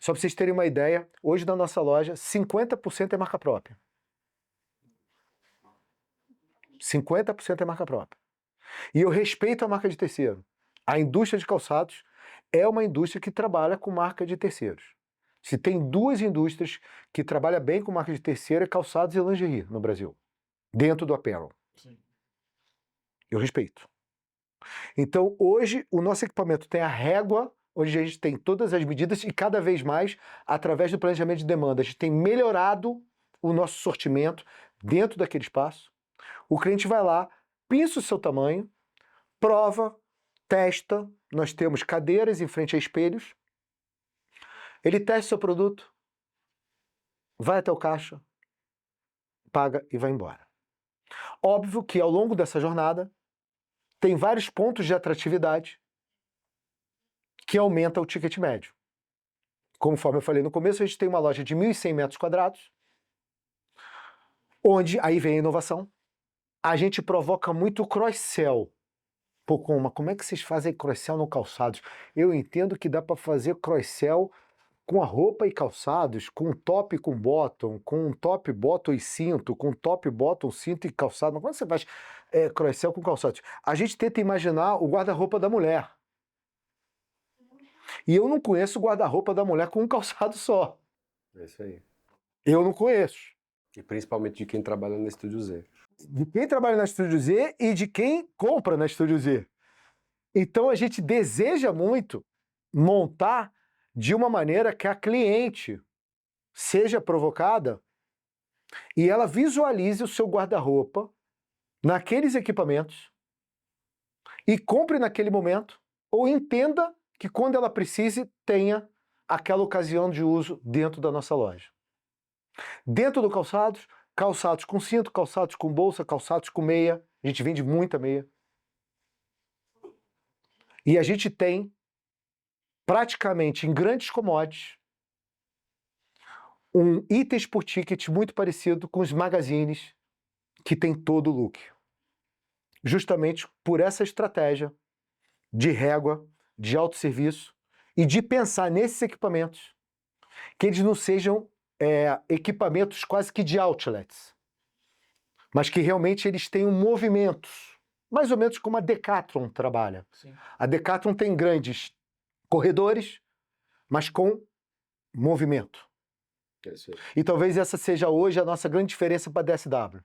Só para vocês terem uma ideia, hoje na nossa loja, 50% é marca própria. 50% é marca própria. E eu respeito a marca de terceiro. A indústria de calçados é uma indústria que trabalha com marca de terceiros. Se tem duas indústrias que trabalham bem com marca de terceiro, é calçados e lingerie no Brasil, dentro do apparel. Sim. Eu respeito. Então, hoje, o nosso equipamento tem a régua, onde a gente tem todas as medidas e cada vez mais, através do planejamento de demanda, a gente tem melhorado o nosso sortimento dentro daquele espaço. O cliente vai lá, pinça o seu tamanho, prova, testa. Nós temos cadeiras em frente a espelhos. Ele testa o seu produto, vai até o caixa, paga e vai embora. Óbvio que ao longo dessa jornada tem vários pontos de atratividade que aumenta o ticket médio. Conforme eu falei no começo, a gente tem uma loja de 1.100 metros quadrados, onde aí vem a inovação. A gente provoca muito cross-sell. Pô, mas como é que vocês fazem cross-sell no calçados? Eu entendo que dá para fazer cross-sell com a roupa e calçados, com top e com bottom, com top, bottom e cinto, com top, bottom, cinto e calçado. Mas como você faz cross-sell com calçados? A gente tenta imaginar o guarda-roupa da mulher. E eu não conheço o guarda-roupa da mulher com um calçado só. É isso aí. Eu não conheço. E principalmente de quem trabalha na Estúdio Z. De quem trabalha na Estúdio Z e de quem compra na Estúdio Z. Então a gente deseja muito montar de uma maneira que a cliente seja provocada e ela visualize o seu guarda-roupa naqueles equipamentos e compre naquele momento ou entenda que quando ela precise tenha aquela ocasião de uso dentro da nossa loja. Dentro do calçados, calçados com cinto, calçados com bolsa, calçados com meia. A gente vende muita meia. E a gente tem, praticamente em grandes commodities, um itens por ticket muito parecido com os magazines que tem todo o look. Justamente por essa estratégia de régua, de autosserviço e de pensar nesses equipamentos, que eles não sejam equipamentos quase que de outlets, mas que realmente eles tenham movimentos, mais ou menos como a Decathlon trabalha. Sim. A Decathlon tem grandes corredores, mas com movimento. É isso aí. E talvez essa seja hoje a nossa grande diferença para a DSW.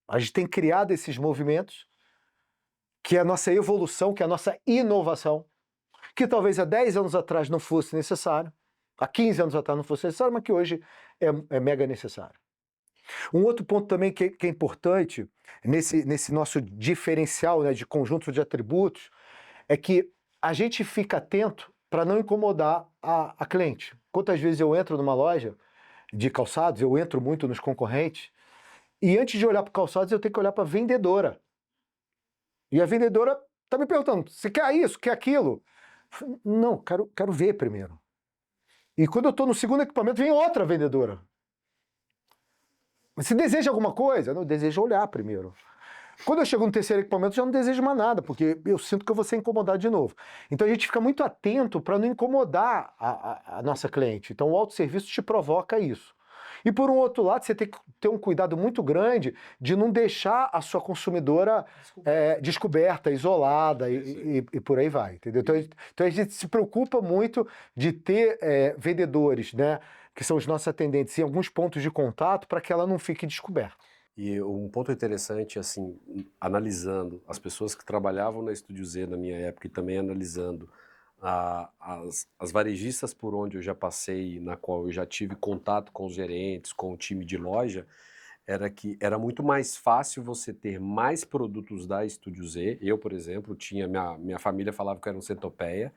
A gente tem criado esses movimentos, que é a nossa evolução, que é a nossa inovação, que talvez há 10 anos atrás não fosse necessário, há 15 anos atrás não fosse necessário, mas que hoje é mega necessário. Um outro ponto também que é importante nesse nosso diferencial, né, de conjunto de atributos é que a gente fica atento para não incomodar a cliente. Quantas vezes eu entro numa loja de calçados, eu entro muito nos concorrentes, e antes de olhar para calçados eu tenho que olhar para a vendedora. E a vendedora está me perguntando, você quer isso, quer aquilo? Eu falei, não, quero ver primeiro. E quando eu estou no segundo equipamento, vem outra vendedora. Você deseja alguma coisa? Não, eu desejo olhar primeiro. Quando eu chego no terceiro equipamento, eu já não desejo mais nada, porque eu sinto que eu vou ser incomodado de novo. Então a gente fica muito atento para não incomodar a nossa cliente. Então o autosserviço te provoca isso. E por um outro lado, você tem que ter um cuidado muito grande de não deixar a sua consumidora descoberta, isolada e por aí vai, entendeu? Então a gente se preocupa muito de ter vendedores, né, que são os nossos atendentes, em alguns pontos de contato para que ela não fique descoberta. E um ponto interessante, assim, analisando as pessoas que trabalhavam na Estúdio Z na minha época e também analisando as varejistas por onde eu já passei, na qual eu já tive contato com os gerentes, com o time de loja, era que era muito mais fácil você ter mais produtos da Estúdio Z. Eu, por exemplo, tinha, minha família falava que eu era um centopeia,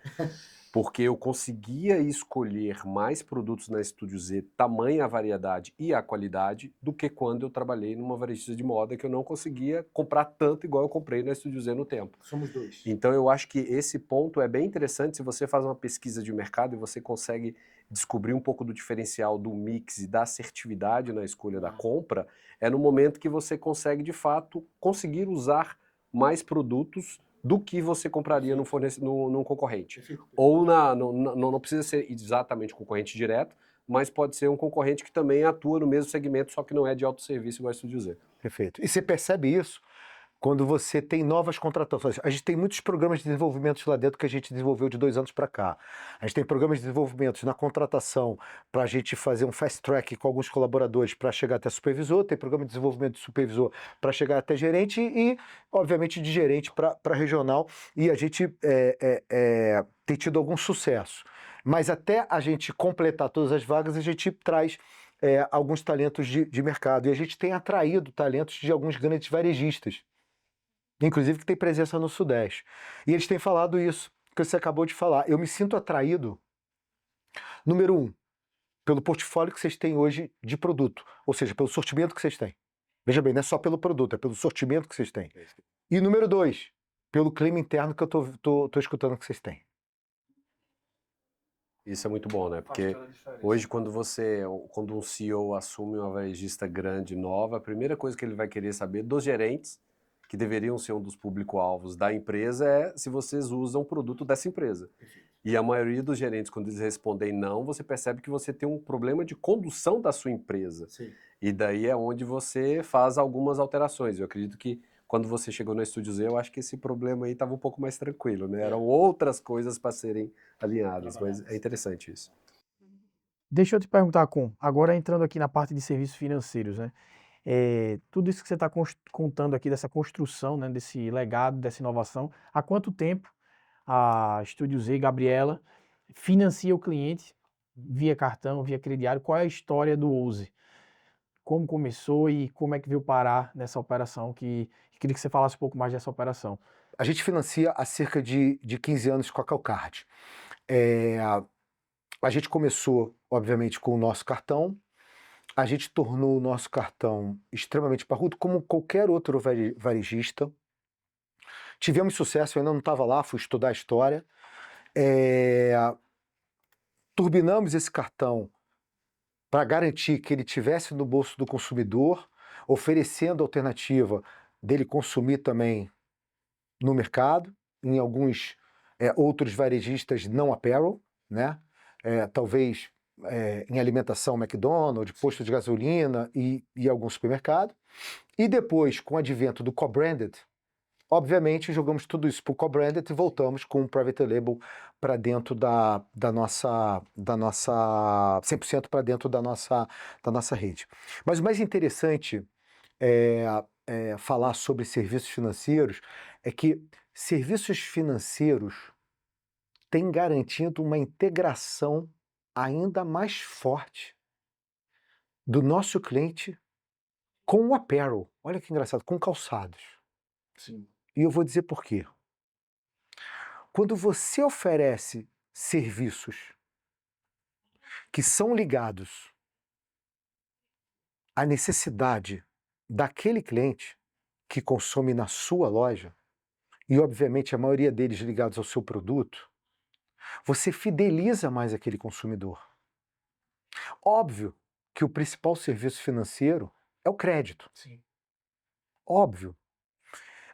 porque eu conseguia escolher mais produtos na Estúdio Z, tamanha a variedade e a qualidade, do que quando eu trabalhei numa varejista de moda que eu não conseguia comprar tanto igual eu comprei na Estúdio Z no tempo. Somos dois. Então eu acho que esse ponto é bem interessante se você faz uma pesquisa de mercado e você consegue descobrir um pouco do diferencial do mix e da assertividade na escolha da compra, é no momento que você consegue de fato conseguir usar mais produtos do que você compraria num concorrente. Ou não precisa ser exatamente concorrente direto, mas pode ser um concorrente que também atua no mesmo segmento, só que não é de autosserviço, igual a Estúdio Z. Perfeito. E você percebe isso quando você tem novas contratações. A gente tem muitos programas de desenvolvimento lá dentro que a gente desenvolveu de 2 anos para cá. A gente tem programas de desenvolvimento na contratação para a gente fazer um fast track com alguns colaboradores para chegar até supervisor, tem programa de desenvolvimento de supervisor para chegar até gerente e, obviamente, de gerente para regional. E a gente tem tido algum sucesso. Mas até a gente completar todas as vagas, a gente traz alguns talentos de mercado. E a gente tem atraído talentos de alguns grandes varejistas, inclusive que tem presença no Sudeste. E eles têm falado isso, que você acabou de falar. Eu me sinto atraído, número 1, pelo portfólio que vocês têm hoje de produto, ou seja, pelo sortimento que vocês têm. Veja bem, não é só pelo produto, é pelo sortimento que vocês têm. E número 2, pelo clima interno que eu tô escutando que vocês têm. Isso é muito bom, né? Porque hoje quando um CEO assume uma varejista grande, nova, a primeira coisa que ele vai querer saber dos gerentes que deveriam ser um dos público-alvos da empresa é se vocês usam o produto dessa empresa. E a maioria dos gerentes, quando eles respondem não, você percebe que você tem um problema de condução da sua empresa. Sim. E daí é onde você faz algumas alterações. Eu acredito que quando você chegou no Estúdio Z, eu acho que esse problema aí estava um pouco mais tranquilo, né? Eram outras coisas para serem alinhadas, mas é interessante isso. Deixa eu te perguntar, agora entrando aqui na parte de serviços financeiros, né? Tudo isso que você está contando aqui dessa construção, né, desse legado, dessa inovação, há quanto tempo a Estúdio Z, Gabriela, financia o cliente via cartão, via crediário? Qual é a história do Ouse? Como começou e como é que veio parar nessa operação? Queria que você falasse um pouco mais dessa operação. A gente financia há cerca de 15 anos com a Calcard. A gente começou, obviamente, com o nosso cartão. A gente tornou o nosso cartão extremamente parrudo, como qualquer outro varejista. Tivemos sucesso, eu ainda não estava lá, fui estudar a história. Turbinamos esse cartão para garantir que ele tivesse no bolso do consumidor, oferecendo a alternativa dele consumir também no mercado, em alguns outros varejistas não apparel, né? Talvez em alimentação, McDonald's, posto de gasolina e algum supermercado. E depois, com o advento do co-branded, obviamente jogamos tudo isso para o co-branded e voltamos com o private label para dentro da nossa 100% para dentro da nossa rede. Mas o mais interessante falar sobre serviços financeiros é que serviços financeiros têm garantido uma integração ainda mais forte do nosso cliente com o apparel. Olha que engraçado, com calçados. Sim. E eu vou dizer por quê. Quando você oferece serviços que são ligados à necessidade daquele cliente que consome na sua loja, e obviamente a maioria deles ligados ao seu produto, você fideliza mais aquele consumidor. Óbvio que o principal serviço financeiro é o crédito. Sim. Óbvio.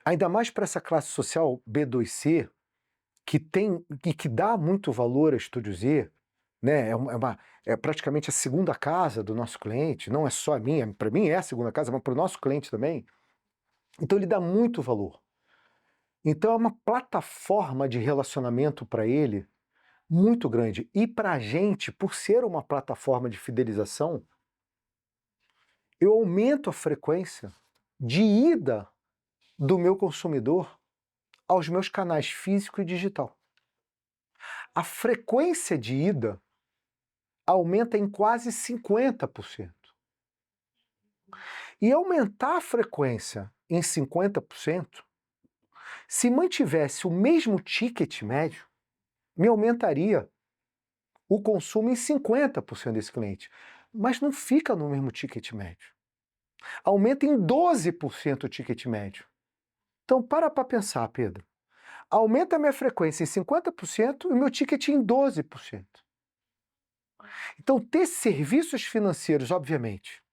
Ainda mais para essa classe social B2C, que tem e que dá muito valor a Estúdio Z, né? É praticamente a segunda casa do nosso cliente, não é só a minha, para mim é a segunda casa, mas para o nosso cliente também. Então ele dá muito valor. Então é uma plataforma de relacionamento para ele muito grande. E para a gente, por ser uma plataforma de fidelização, eu aumento a frequência de ida do meu consumidor aos meus canais físico e digital. A frequência de ida aumenta em quase 50%. E aumentar a frequência em 50%, se mantivesse o mesmo ticket médio, me aumentaria o consumo em 50% desse cliente. Mas não fica no mesmo ticket médio. Aumenta em 12% o ticket médio. Então, para pensar, Pedro. Aumenta a minha frequência em 50% e o meu ticket em 12%. Então, ter serviços financeiros, obviamente,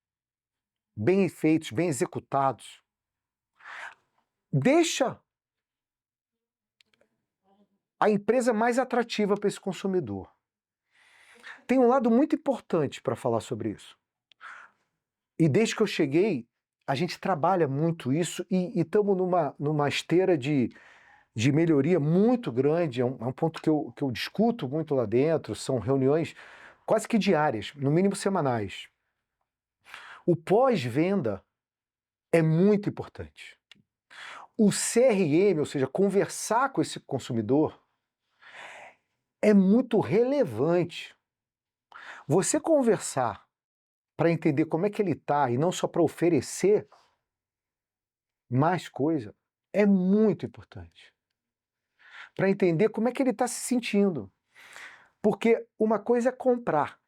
bem feitos, bem executados, deixa a empresa mais atrativa para esse consumidor. Tem um lado muito importante para falar sobre isso. E desde que eu cheguei, a gente trabalha muito isso e estamos numa esteira de melhoria muito grande. É um ponto que eu discuto muito lá dentro, são reuniões quase que diárias, no mínimo semanais. O pós-venda é muito importante. O CRM, ou seja, conversar com esse consumidor, é muito relevante. Você conversar para entender como é que ele está e não só para oferecer mais coisa, é muito importante. Para entender como é que ele está se sentindo. Porque uma coisa é comprar,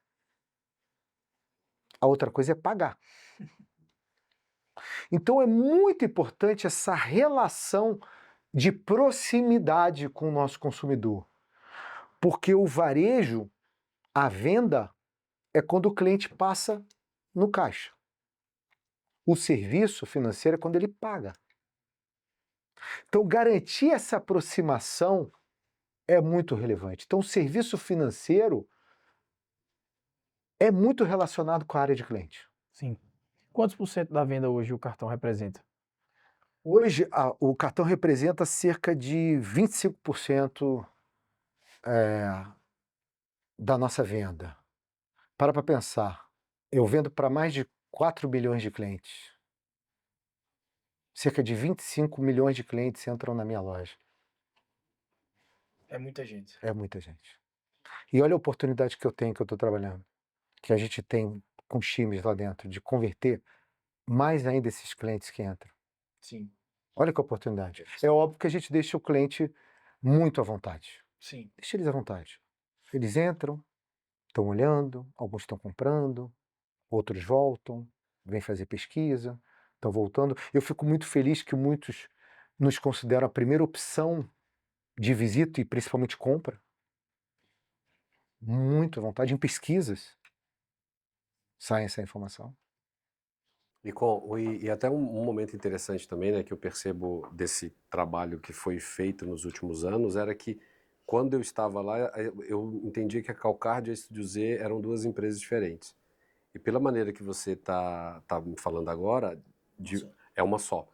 a outra coisa é pagar. Então é muito importante essa relação de proximidade com o nosso consumidor. Porque o varejo, a venda, é quando o cliente passa no caixa. O serviço financeiro é quando ele paga. Então, garantir essa aproximação é muito relevante. Então, o serviço financeiro é muito relacionado com a área de cliente. Sim. Quantos por cento da venda hoje o cartão representa? Hoje, o cartão representa cerca de 25% da nossa venda. Para pensar, eu vendo para mais de 4 milhões de clientes. Cerca de 25 milhões de clientes entram na minha loja. É muita gente. É muita gente. E olha a oportunidade que eu tenho, que eu estou trabalhando, que a gente tem com os times lá dentro, de converter mais ainda esses clientes que entram. Sim, Olha que oportunidade. É óbvio que a gente deixa o cliente muito à vontade. sim. Deixa eles à vontade. Eles entram, estão olhando, alguns estão comprando, outros voltam, vêm fazer pesquisa, estão voltando. Eu fico muito feliz que muitos nos consideram a primeira opção de visita e principalmente compra. Muito à vontade. Em pesquisas sai essa informação. E até um momento interessante também, né, que eu percebo desse trabalho que foi feito nos últimos anos, era que quando eu estava lá, eu entendia que a Calcard e a Estúdio Z eram duas empresas diferentes. E pela maneira que você tá me falando agora, é uma só.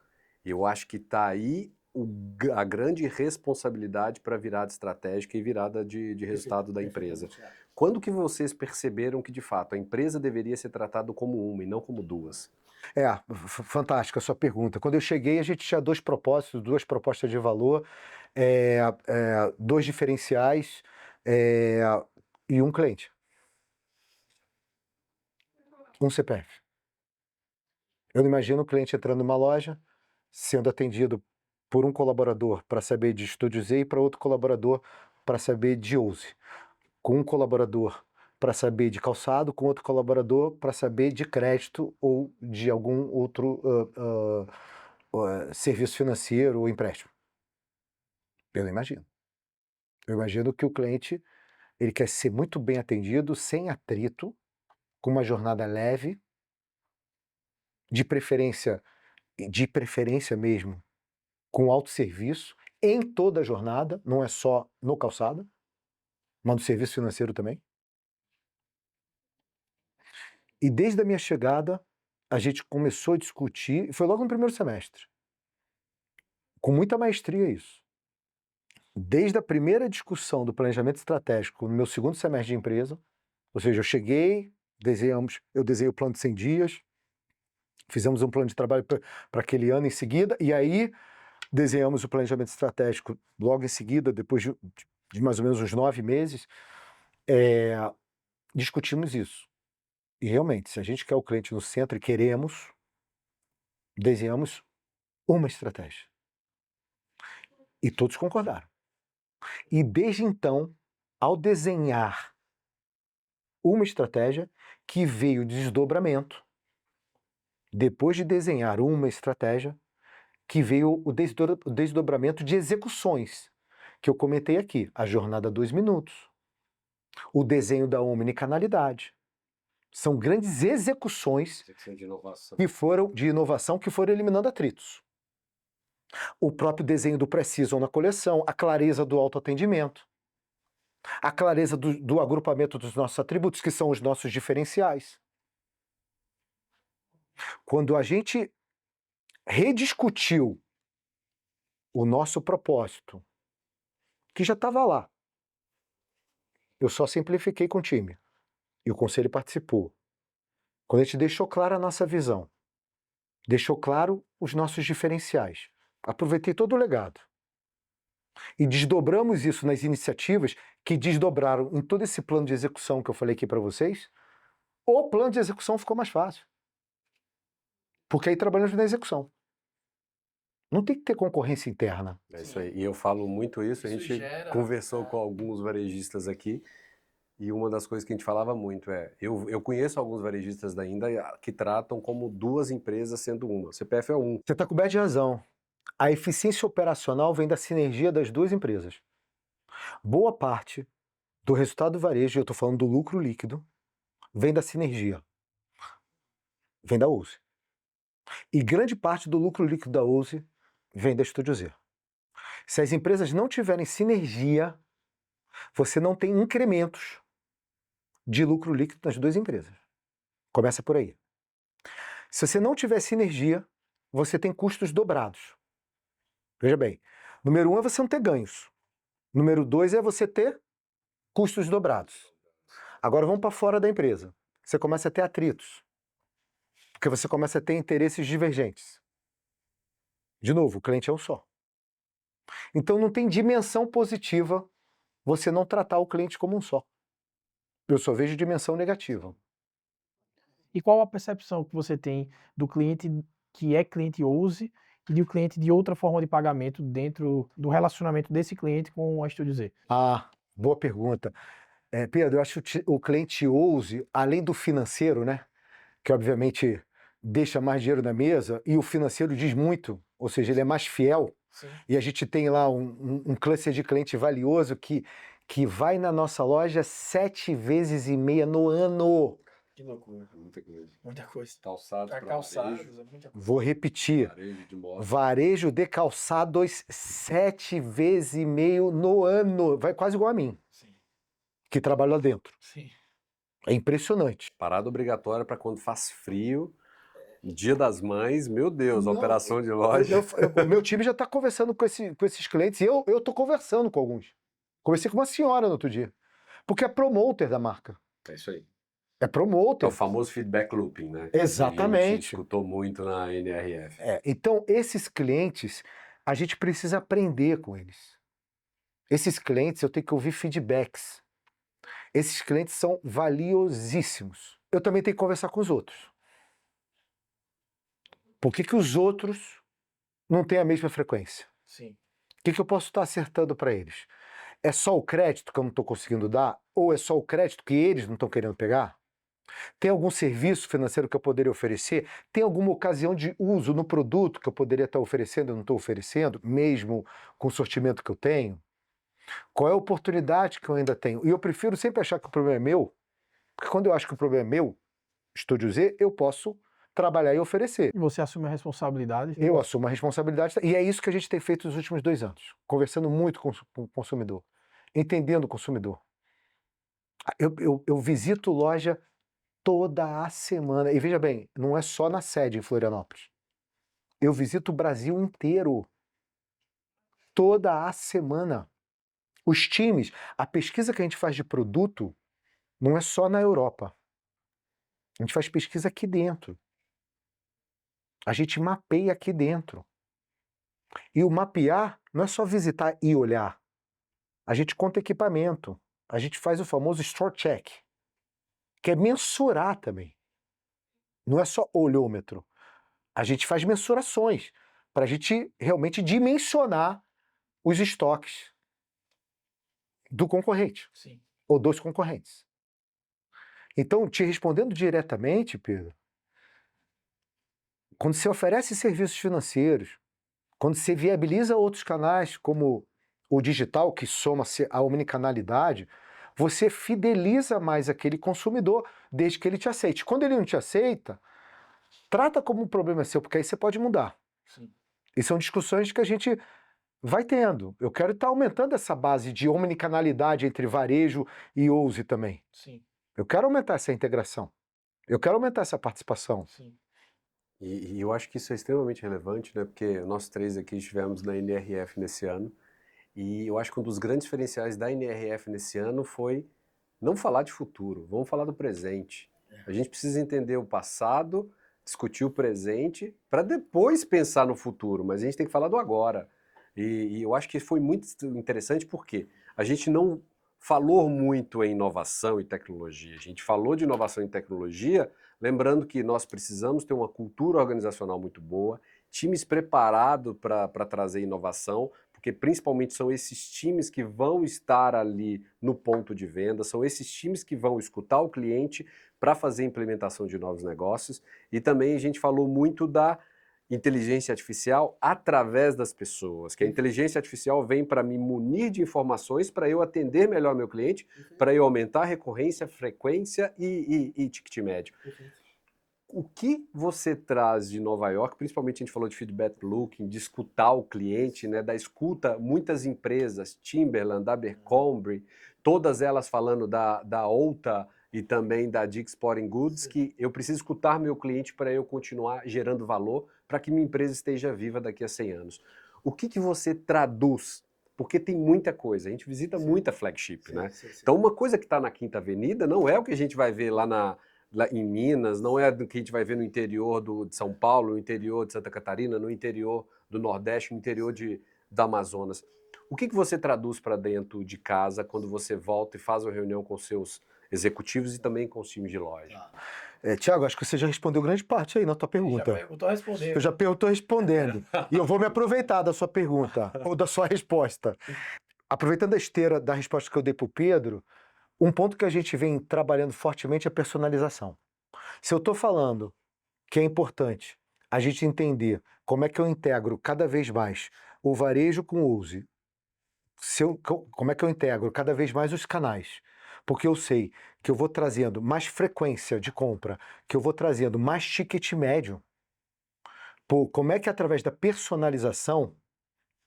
E eu acho que está aí a grande responsabilidade para a virada estratégica e virada de resultado da empresa. Quando que vocês perceberam que, de fato, a empresa deveria ser tratada como uma e não como duas? Fantástica a sua pergunta. Quando eu cheguei, a gente tinha dois propósitos, duas propostas de valor, dois diferenciais e um cliente. Um CPF. Eu não imagino o cliente entrando numa loja, sendo atendido por um colaborador para saber de Estúdio Z e para outro colaborador para saber de Ouse. Com um colaborador para saber de calçado, com outro colaborador para saber de crédito ou de algum outro serviço financeiro ou empréstimo. Eu não imagino. Eu imagino que o cliente ele quer ser muito bem atendido, sem atrito, com uma jornada leve, de preferência mesmo, com autosserviço, em toda a jornada, não é só no calçado, mas no serviço financeiro também. E desde a minha chegada, a gente começou a discutir, e foi logo no primeiro semestre, com muita maestria isso. Desde a primeira discussão do planejamento estratégico no meu segundo semestre de empresa, ou seja, eu cheguei, eu desenhei o plano de 100 dias, fizemos um plano de trabalho para aquele ano em seguida, e aí desenhamos o planejamento estratégico logo em seguida, depois de mais ou menos uns 9 meses, discutimos isso. E realmente, se a gente quer o cliente no centro e queremos, desenhamos uma estratégia. E todos concordaram. E desde então, ao desenhar uma estratégia que veio de desdobramento, depois de desenhar uma estratégia, que veio o desdobramento de execuções, que eu comentei aqui, a jornada 2 minutos, o desenho da omnicanalidade. São grandes execuções de inovação que foram eliminando atritos. O próprio desenho do Precision na coleção, a clareza do autoatendimento, a clareza do agrupamento dos nossos atributos, que são os nossos diferenciais. Quando a gente rediscutiu o nosso propósito, que já estava lá, eu só simplifiquei com o time, e o conselho participou. Quando a gente deixou clara a nossa visão, deixou claro os nossos diferenciais, aproveitei todo o legado. E desdobramos isso nas iniciativas que desdobraram em todo esse plano de execução que eu falei aqui para vocês. O plano de execução ficou mais fácil. Porque aí trabalhamos na execução. Não tem que ter concorrência interna. É isso aí. E eu falo muito isso. A gente conversou com alguns varejistas aqui e uma das coisas que a gente falava muito eu conheço alguns varejistas ainda que tratam como duas empresas sendo uma. O CPF é um. Você está coberto de razão. A eficiência operacional vem da sinergia das duas empresas. Boa parte do resultado do varejo, eu estou falando do lucro líquido, vem da sinergia. Vem da Ouse. E grande parte do lucro líquido da Ouse vem da Estúdio Z. Se as empresas não tiverem sinergia, você não tem incrementos de lucro líquido nas duas empresas. Começa por aí. Se você não tiver sinergia, você tem custos dobrados. Veja bem, número 1 é você não ter ganhos. Número 2 é você ter custos dobrados. Agora vamos para fora da empresa. Você começa a ter atritos. Porque você começa a ter interesses divergentes. De novo, o cliente é um só. Então não tem dimensão positiva você não tratar o cliente como um só. Eu só vejo dimensão negativa. E qual a percepção que você tem do cliente que é cliente OUSE e do cliente de outra forma de pagamento dentro do relacionamento desse cliente com a Estúdio Z? Ah, boa pergunta. Pedro, eu acho que o cliente OUSE, além do financeiro, né, que obviamente deixa mais dinheiro na mesa, e o financeiro diz muito, ou seja, ele é mais fiel, Sim. e a gente tem lá um cluster de cliente valioso que vai na nossa loja 7 vezes e meia no ano. Que loucura. Muita coisa. Muita coisa. Calçados Pra para calçados, varejo, é muita coisa. Vou repetir. varejo de moda. Varejo de calçados 7 vezes e meio no ano. Vai quase igual a mim, Sim, que trabalho lá dentro. sim. É impressionante. Parada obrigatória para quando faz frio. Dia das Mães, meu Deus, Não, operação de loja. O meu time já está conversando com esses clientes e eu estou conversando com alguns. Conversei com uma senhora no outro dia. Porque é promoter da marca. É isso aí. É É promoter. o famoso feedback looping, né? Exatamente. Que a gente escutou muito na NRF. Então, esses clientes, a gente precisa aprender com eles. Esses clientes, eu tenho que ouvir feedbacks. Esses clientes são valiosíssimos. Eu também tenho que conversar com os outros. Por que os outros não têm a mesma frequência? Sim. O que eu posso estar acertando para eles? É só o crédito que eu não estou conseguindo dar? Ou é só o crédito que eles não estão querendo pegar? Tem algum serviço financeiro que eu poderia oferecer? Tem alguma ocasião de uso no produto que eu poderia estar oferecendo e não estou oferecendo, mesmo com o sortimento que eu tenho? Qual é a oportunidade que eu ainda tenho? E eu prefiro sempre achar que o problema é meu, porque quando eu acho que o problema é meu, Estúdio Z, eu posso trabalhar e oferecer. E você assume a responsabilidade? Eu assumo a responsabilidade, e é isso que a gente tem feito nos últimos 2 anos, conversando muito com o consumidor, entendendo o consumidor. Eu visito loja toda a semana, e veja bem, não é só na sede em Florianópolis. Eu visito o Brasil inteiro, toda a semana. Os times, a pesquisa que a gente faz de produto não é só na Europa. A gente faz pesquisa aqui dentro. A gente mapeia aqui dentro. E o mapear não é só visitar e olhar. A gente conta equipamento. A gente faz o famoso store check, que é mensurar também. Não é só olhômetro. A gente faz mensurações para a gente realmente dimensionar os estoques do concorrente. Sim. Ou dos concorrentes. Então, te respondendo diretamente, Pedro, quando você oferece serviços financeiros, quando você viabiliza outros canais, como o digital, que soma-se à omnicanalidade, você fideliza mais aquele consumidor, desde que ele te aceite. Quando ele não te aceita, trata como um problema seu, porque aí você pode mudar. Sim. E são discussões que a gente vai tendo. Eu quero estar aumentando essa base de omnicanalidade entre varejo e OUSE também. Sim. Eu quero aumentar essa integração. Eu quero aumentar essa participação. Sim. E eu acho que isso é extremamente relevante, né? Porque nós 3 aqui estivemos na NRF nesse ano. E eu acho que um dos grandes diferenciais da NRF nesse ano foi não falar de futuro, vamos falar do presente. A gente precisa entender o passado, discutir o presente, para depois pensar no futuro, mas a gente tem que falar do agora. E eu acho que foi muito interessante porque a gente não falou muito em inovação e tecnologia. A gente falou de inovação e tecnologia, lembrando que nós precisamos ter uma cultura organizacional muito boa, times preparados para trazer inovação, porque principalmente são esses times que vão estar ali no ponto de venda, são esses times que vão escutar o cliente para fazer a implementação de novos negócios. E também a gente falou muito da inteligência artificial através das pessoas, que a inteligência artificial vem para me munir de informações para eu atender melhor meu cliente, para eu aumentar a recorrência, frequência e ticket médio. O que você traz de Nova York, principalmente a gente falou de feedback looking, de escutar o cliente, né, da escuta, muitas empresas, Timberland, Abercrombie, todas elas falando da Ulta e também da Dick's Sporting Goods, que eu preciso escutar meu cliente para eu continuar gerando valor, para que minha empresa esteja viva daqui a 100 anos. O que você traduz? Porque tem muita coisa, a gente visita muita flagship, né? Então uma coisa que está na Quinta Avenida não é o que a gente vai ver lá em Minas, não é do que a gente vai ver no interior de São Paulo, no interior de Santa Catarina, no interior do Nordeste, no interior do Amazonas. O que você traduz para dentro de casa quando você volta e faz uma reunião com seus executivos e também com os times de loja? Tiago, acho que você já respondeu grande parte aí na tua pergunta. Já perguntou respondendo. Eu já estou respondendo. E eu vou me aproveitar da sua pergunta, ou da sua resposta. Aproveitando a esteira da resposta que eu dei para o Pedro, um ponto que a gente vem trabalhando fortemente é a personalização. Se eu estou falando que é importante a gente entender como é que eu integro cada vez mais o varejo com o use, como é que eu integro cada vez mais os canais, porque eu sei que eu vou trazendo mais frequência de compra, que eu vou trazendo mais ticket médio, como é que através da personalização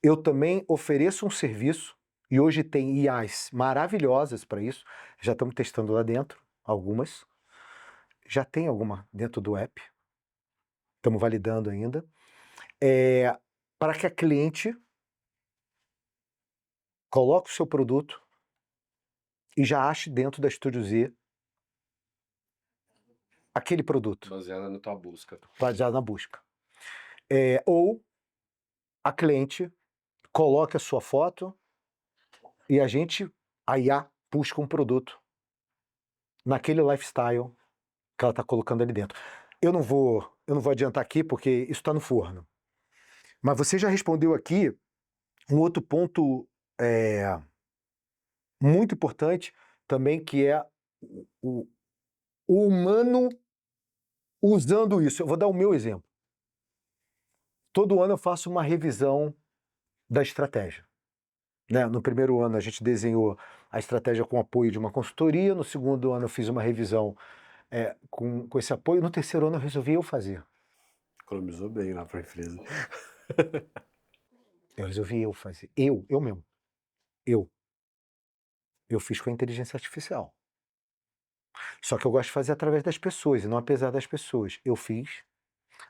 eu também ofereço um serviço, e hoje tem IAs maravilhosas para isso, já estamos testando lá dentro, algumas, já tem alguma dentro do app, estamos validando ainda, para que a cliente coloque o seu produto e já ache dentro da Estúdio Z aquele produto. Baseada na tua busca. Baseado na busca. Ou a cliente coloque a sua foto e a IA, busca um produto naquele lifestyle que ela está colocando ali dentro. Eu não vou adiantar aqui porque isso está no forno. Mas você já respondeu aqui um outro ponto muito importante também, que é o humano usando isso. Eu vou dar o meu exemplo. Todo ano eu faço uma revisão da estratégia. Né? No primeiro ano a gente desenhou a estratégia com apoio de uma consultoria, no segundo ano eu fiz uma revisão com esse apoio, no terceiro ano eu resolvi eu fazer. Economizou bem lá para a empresa. Eu resolvi eu fazer. Eu mesmo. Eu fiz com a inteligência artificial. Só que eu gosto de fazer através das pessoas e não apesar das pessoas. Eu fiz,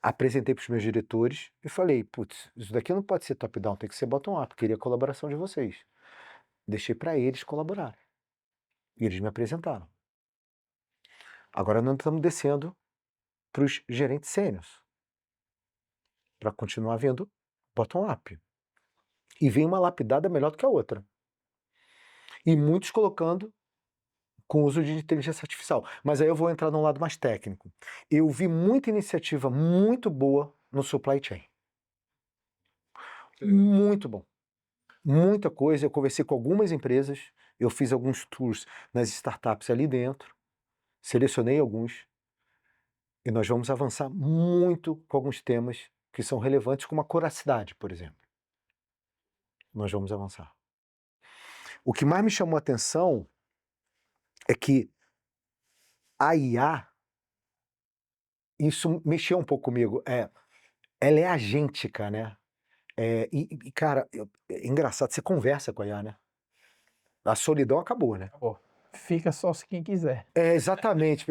apresentei para os meus diretores e falei, putz, isso daqui não pode ser top-down, tem que ser bottom-up, queria a colaboração de vocês. Deixei para eles colaborarem. E eles me apresentaram. Agora nós estamos descendo para os gerentes sênios, para continuar vendo bottom-up. E vem uma lapidada melhor do que a outra. E muitos colocando com uso de inteligência artificial. Mas aí eu vou entrar num lado mais técnico. Eu vi muita iniciativa muito boa no supply chain. Muito bom. Muita coisa. Eu conversei com algumas empresas, eu fiz alguns tours nas startups ali dentro, selecionei alguns, e nós vamos avançar muito com alguns temas que são relevantes, como a coracidade, por exemplo. Nós vamos avançar. O que mais me chamou a atenção é que a IA, isso mexeu um pouco comigo, ela é agêntica, né? Cara, é engraçado, você conversa com a IA, né? A solidão acabou, né? Acabou. Fica só se quem quiser. Exatamente,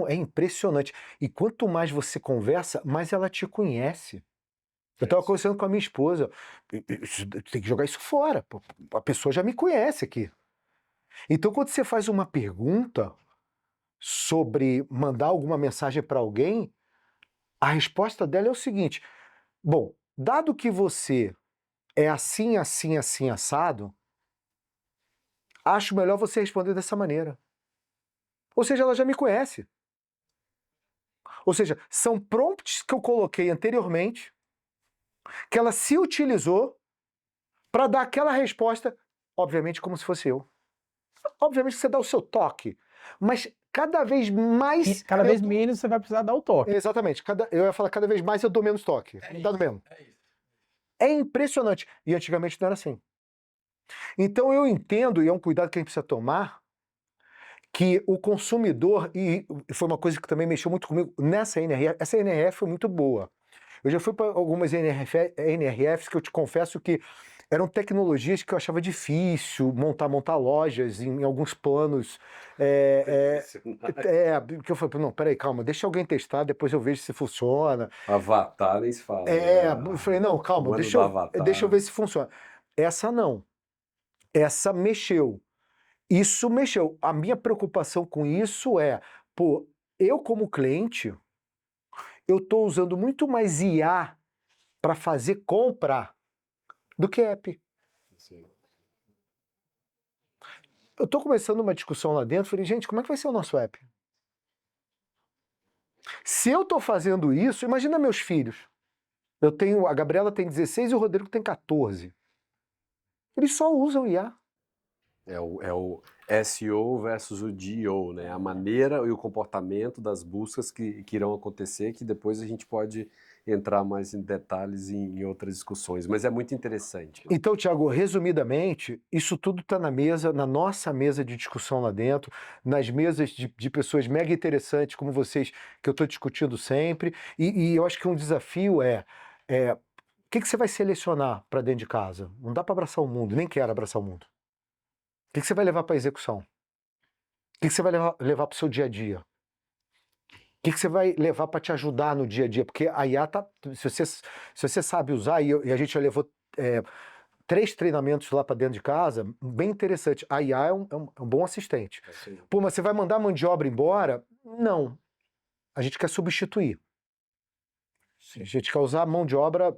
é impressionante. E quanto mais você conversa, mais ela te conhece. Eu estava conversando com a minha esposa, tem que jogar isso fora, pô. A pessoa já me conhece aqui. Então, quando você faz uma pergunta sobre mandar alguma mensagem para alguém, a resposta dela é o seguinte: bom, dado que você é assim, assim, assim, assado, acho melhor você responder dessa maneira. Ou seja, ela já me conhece. Ou seja, são prompts que eu coloquei anteriormente, que ela se utilizou para dar aquela resposta, obviamente como se fosse eu. Obviamente você dá o seu toque, mas cada vez mais... E cada vez menos você vai precisar dar o toque. Exatamente. Eu ia falar, cada vez mais eu dou menos toque. Dá no mesmo. É impressionante. E antigamente não era assim. Então eu entendo, e é um cuidado que a gente precisa tomar, que o consumidor, e foi uma coisa que também mexeu muito comigo, nessa NRF, essa NRF foi muito boa. Eu já fui para algumas NRFs que eu te confesso que eram tecnologias que eu achava difícil montar lojas em alguns planos. Que eu falei, não, peraí, calma, deixa alguém testar, depois eu vejo se funciona. Avatar nem se fala. Né? Eu falei, não, calma, O ano deixa do eu Avatar. ver se funciona. Essa não. Essa mexeu. Isso mexeu. A minha preocupação com isso é, pô, eu como cliente, eu estou usando muito mais IA para fazer compra do que app. Sim. Eu estou começando uma discussão lá dentro, falei, gente, como é que vai ser o nosso app? Se eu estou fazendo isso, imagina meus filhos. A Gabriela tem 16 e o Rodrigo tem 14. Eles só usam IA. É o SEO versus o GEO, né? A maneira e o comportamento das buscas que irão acontecer, que depois a gente pode entrar mais em detalhes em outras discussões, mas é muito interessante. Então, Thiago, resumidamente, isso tudo está na mesa, na nossa mesa de discussão lá dentro, nas mesas de pessoas mega interessantes como vocês, que eu estou discutindo sempre, e eu acho que um desafio o que você vai selecionar para dentro de casa? Não dá para abraçar o mundo, nem quero abraçar o mundo. O que você vai levar para a execução? O que você vai levar para o seu dia a dia? O que você vai levar para te ajudar no dia a dia? Porque a IA se você sabe usar, e a gente já levou 3 treinamentos lá para dentro de casa, bem interessante. A IA é um bom assistente. Pô, mas você vai mandar a mão de obra embora? Não. A gente quer substituir. A gente quer usar a mão de obra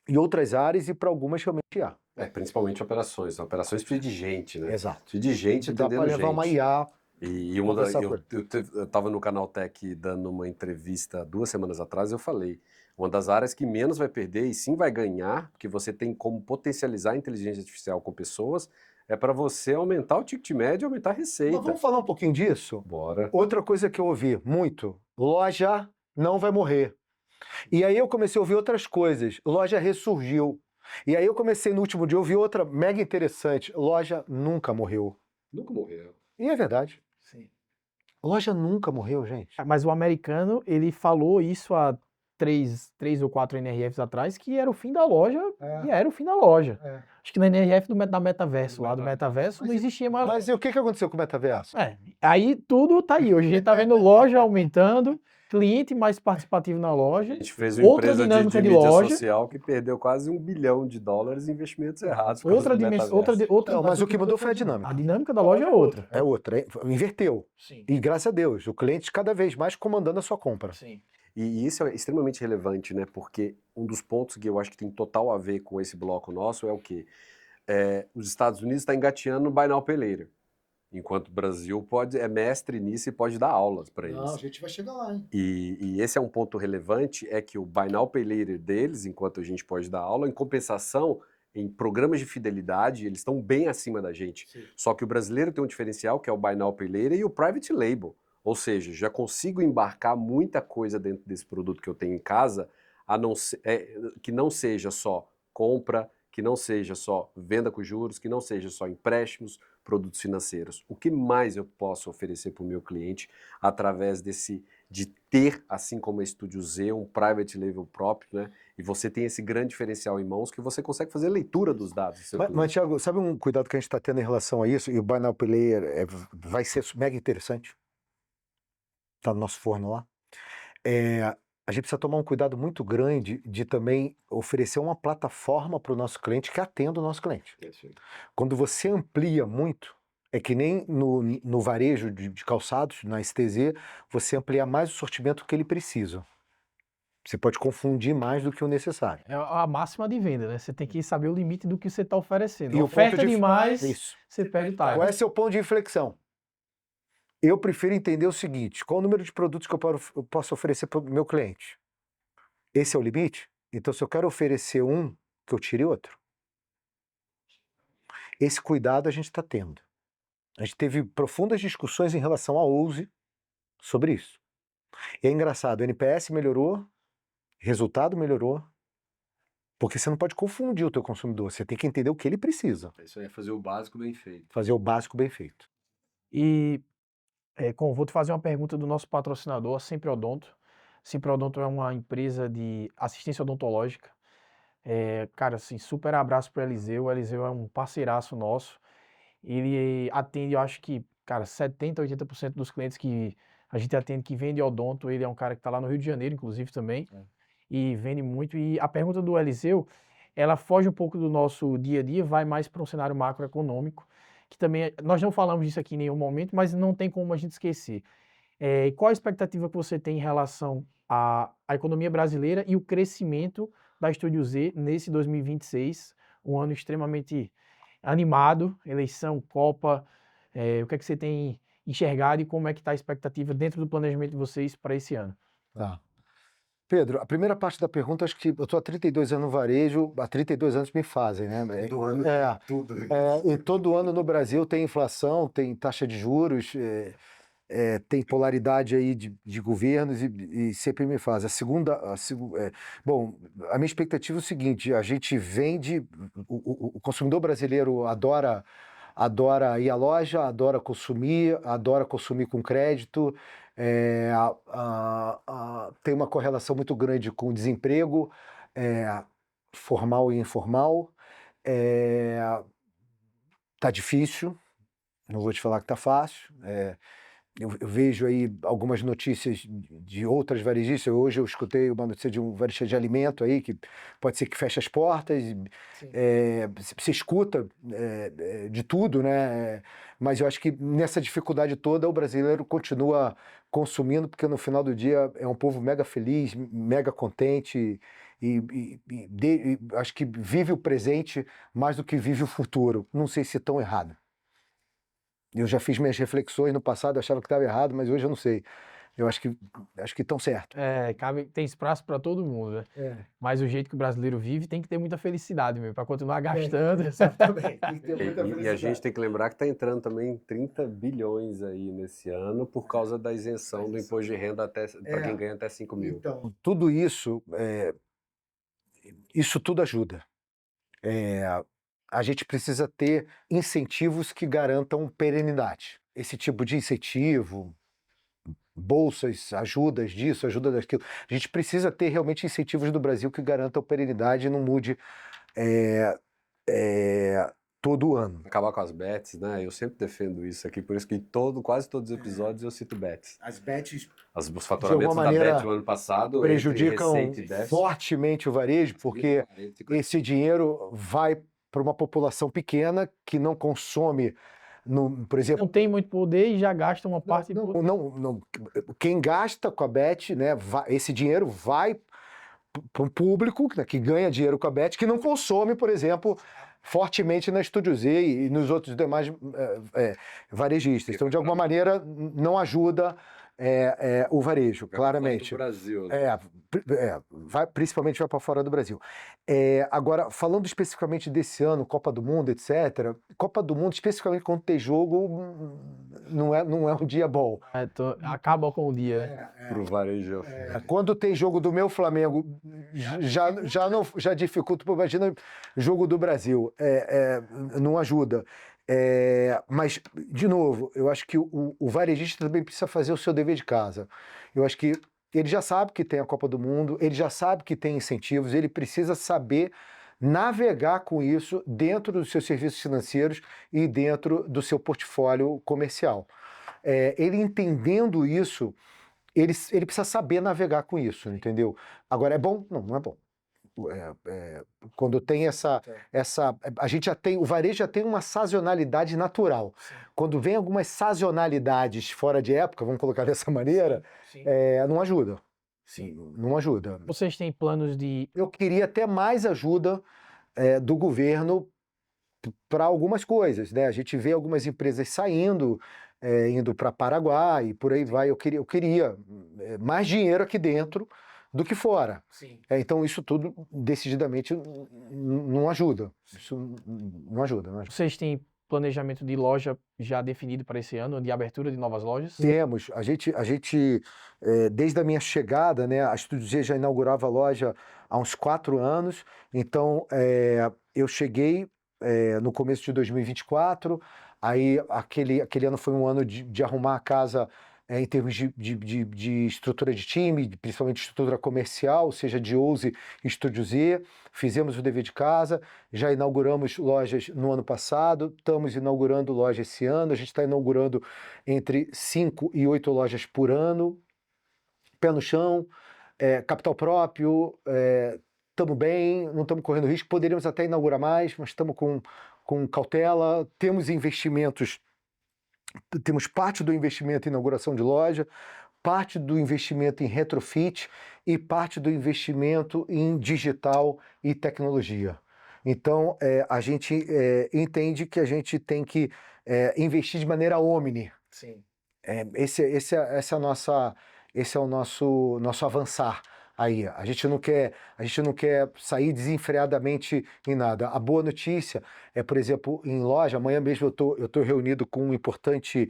em outras áreas e para algumas realmente IA. Principalmente operações. Operações precisa de gente, né? Exato. Precisa de gente Dá atendendo para levar gente. uma IA. E eu estava no Canaltech dando uma entrevista 2 semanas atrás, eu falei, uma das áreas que menos vai perder e sim vai ganhar, porque você tem como potencializar a inteligência artificial com pessoas, é para você aumentar o ticket médio e aumentar a receita. Mas vamos falar um pouquinho disso? Bora. Outra coisa que eu ouvi muito, loja não vai morrer. E aí eu comecei a ouvir outras coisas, loja ressurgiu. E aí eu comecei no último dia a ouvir outra mega interessante, loja nunca morreu. Nunca morreu. E é verdade. Sim. Loja nunca morreu, gente. Mas o americano, ele falou isso há 3 ou 4 NRFs atrás, que era o fim da loja, e era o fim da loja. Acho que na NRF da Metaverso, lá do Metaverso, não existia mais. Mas e o que aconteceu com o metaverso? Aí tudo tá aí. Hoje a gente tá vendo loja aumentando, cliente mais participativo na loja. A gente fez uma outra empresa dinâmica de de mídia loja. social que perdeu quase $1 bilhão em investimentos errados. Outra dimensão. Não, mas o que mudou foi a dinâmica. A dinâmica da loja é outra. É outra. Inverteu. Sim. E graças a Deus, o cliente cada vez mais comandando a sua compra. Sim. E isso é extremamente relevante, né? Porque um dos pontos que eu acho que tem total a ver com esse bloco nosso é o quê? Os Estados Unidos está engateando no Buy Now Pay Later, enquanto o Brasil é mestre nisso e pode dar aulas para eles. Não, a gente vai chegar lá, hein? E esse é um ponto relevante, é que o Buy Now Pay Later deles, enquanto a gente pode dar aula, em compensação, em programas de fidelidade, eles estão bem acima da gente. Sim. Só que o brasileiro tem um diferencial, que é o Buy Now Pay Later e o Private Label. Ou seja, já consigo embarcar muita coisa dentro desse produto que eu tenho em casa, que não seja só compra, que não seja só venda com juros, que não seja só empréstimos, produtos financeiros. O que mais eu posso oferecer para o meu cliente através de ter, assim como a Estúdio Z, um private label próprio, né? E você tem esse grande diferencial em mãos que você consegue fazer leitura dos dados do seu cliente. Mas, Thiago, sabe um cuidado que a gente está tendo em relação a isso? E o Buy Now Pay Later vai ser mega interessante. Está no nosso forno lá. A gente precisa tomar um cuidado muito grande de também oferecer uma plataforma para o nosso cliente que atenda o nosso cliente. Quando você amplia muito, é que nem no varejo de calçados, na STZ, você amplia mais o sortimento que ele precisa. Você pode confundir mais do que o necessário. É a máxima de venda, né? Você tem que saber o limite do que você está oferecendo. E o Oferta ponto de- demais, Isso. você perde o time. Qual é seu ponto de inflexão? Eu prefiro entender o seguinte: qual o número de produtos que eu posso oferecer para o meu cliente? Esse é o limite? Então, se eu quero oferecer um, que eu tire outro. Esse cuidado a gente está tendo. A gente teve profundas discussões em relação ao Ouse sobre isso. E é engraçado, o NPS melhorou, resultado melhorou, porque você não pode confundir o teu consumidor, você tem que entender o que ele precisa. Isso aí é fazer o básico bem feito. Fazer o básico bem feito. E Vou te fazer uma pergunta do nosso patrocinador, a Sempre Odonto. Sempre Odonto é uma empresa de assistência odontológica. Cara, assim, super abraço para o Eliseu. O Eliseu é um parceiraço nosso. Ele atende, eu acho que, cara, 70%, 80% dos clientes que a gente atende que vende odonto. Ele é um cara que está lá no Rio de Janeiro, inclusive, também. E vende muito. E a pergunta do Eliseu, ela foge um pouco do nosso dia a dia, vai mais para um cenário macroeconômico, que também, nós não falamos disso aqui em nenhum momento, mas não tem como a gente esquecer. E qual a expectativa que você tem em relação à economia brasileira e o crescimento da Estúdio Z nesse 2026, um ano extremamente animado, eleição, Copa, o que é que você tem enxergado e como é que está a expectativa dentro do planejamento de vocês para esse ano? Tá. Pedro, a primeira parte da pergunta, acho que eu estou há 32 anos no varejo, há 32 anos me fazem, né? Todo ano, tudo. E todo ano no Brasil tem inflação, tem taxa de juros, tem polaridade aí de governos e sempre me faz. Bom, a minha expectativa é o seguinte: a gente vende, o consumidor brasileiro adora ir à loja, adora consumir com crédito, tem uma correlação muito grande com o desemprego, formal e informal. Tá difícil, não vou te falar que tá fácil. Eu vejo aí algumas notícias de outras varejistas. Hoje eu escutei uma notícia de um varejista de alimento aí, que pode ser que feche as portas. Se escuta de tudo, né? Mas eu acho que nessa dificuldade toda o brasileiro continua consumindo, porque no final do dia é um povo mega feliz, mega contente e acho que vive o presente mais do que vive o futuro. Não sei se estão errado. Eu já fiz minhas reflexões no passado, achava que estava errado, mas hoje eu não sei. Eu acho que estão certo. Tem espaço para todo mundo, né? Mas o jeito que o brasileiro vive tem que ter muita felicidade mesmo, para continuar gastando. Exatamente. Tem que ter muita E a felicidade. gente tem que lembrar que está entrando também 30 bilhões aí nesse ano por causa da isenção do imposto de renda para quem ganha até 5 mil. Então, tudo isso, isso tudo ajuda. A gente precisa ter incentivos que garantam perenidade. Esse tipo de incentivo, bolsas, ajudas disso, ajuda daquilo. A gente precisa ter realmente incentivos do Brasil que garantam perenidade e não mude todo ano. Acabar com as bets, né? Eu sempre defendo isso aqui, por isso que quase todos os episódios eu cito bets. As bets, Os faturamentos de alguma da maneira, bet do ano passado prejudicam entre receita e déficit, fortemente o varejo, porque 40, 50. esse dinheiro vai para uma população pequena que não consome, por exemplo. Não tem muito poder e já gasta uma parte. Não, quem gasta com a bet, né, esse dinheiro vai para um público, né, que ganha dinheiro com a bet, que não consome, por exemplo, fortemente na Estúdio Z e nos outros demais varejistas. Então, de alguma maneira, não ajuda o varejo, claramente. Do Brasil, né? Principalmente vai para fora do Brasil. Agora, falando especificamente desse ano, Copa do Mundo, etc. Copa do Mundo, especificamente quando tem jogo, não é um dia bom. Acaba com o dia. Pro varejo. Quando tem jogo do meu Flamengo, já dificulta, imagina jogo do Brasil, não ajuda. Mas, de novo, eu acho que o varejista também precisa fazer o seu dever de casa. Eu acho que ele já sabe que tem a Copa do Mundo, ele já sabe que tem incentivos, ele precisa saber navegar com isso dentro dos seus serviços financeiros e dentro do seu portfólio comercial. Ele entendendo isso, ele precisa saber navegar com isso, entendeu? Agora, é bom? Não é bom. Quando tem a gente já tem, o varejo já tem uma sazonalidade natural. Sim. Quando vem algumas sazonalidades fora de época, vamos colocar dessa maneira, não ajuda. Sim, não ajuda. Vocês têm planos de... Eu queria até mais ajuda do governo para algumas coisas, né? A gente vê algumas empresas saindo, indo para Paraguai e por aí vai. Eu queria mais dinheiro aqui dentro do que fora. Sim. Então isso tudo decididamente não ajuda. Isso não ajuda. Vocês têm planejamento de loja já definido para esse ano, de abertura de novas lojas? Temos. A gente desde a minha chegada, né, a Estúdio Z já inaugurava a loja há uns 4 anos. Então eu cheguei no começo de 2024, Aí aquele ano foi um ano de arrumar a casa em termos de estrutura de time, principalmente estrutura comercial, seja de Ouse e Estúdio Z. Fizemos o dever de casa, já inauguramos lojas no ano passado, estamos inaugurando loja esse ano, a gente está inaugurando entre 5 e 8 lojas por ano, pé no chão, capital próprio, estamos bem, não estamos correndo risco, poderíamos até inaugurar mais, mas estamos com cautela, temos investimentos. Temos parte do investimento em inauguração de loja, parte do investimento em retrofit e parte do investimento em digital e tecnologia. Então, a gente entende que a gente tem que investir de maneira omni. Sim. Esse é o nosso avançar aí. A gente não quer sair desenfreadamente em nada. A boa notícia é, por exemplo, em loja, amanhã mesmo eu tô reunido com um importante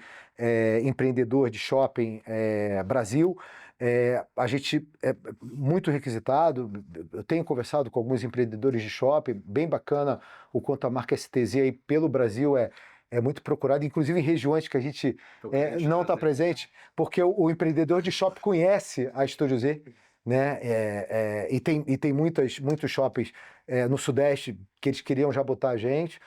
empreendedor de shopping Brasil. A gente é muito requisitado. Eu tenho conversado com alguns empreendedores de shopping, bem bacana o quanto a marca STZ aí pelo Brasil é muito procurado, inclusive em regiões que a gente não está presente, porque o empreendedor de shopping conhece a Estúdio Z, né? E tem muitos shoppings no Sudeste que eles queriam já botar a gente,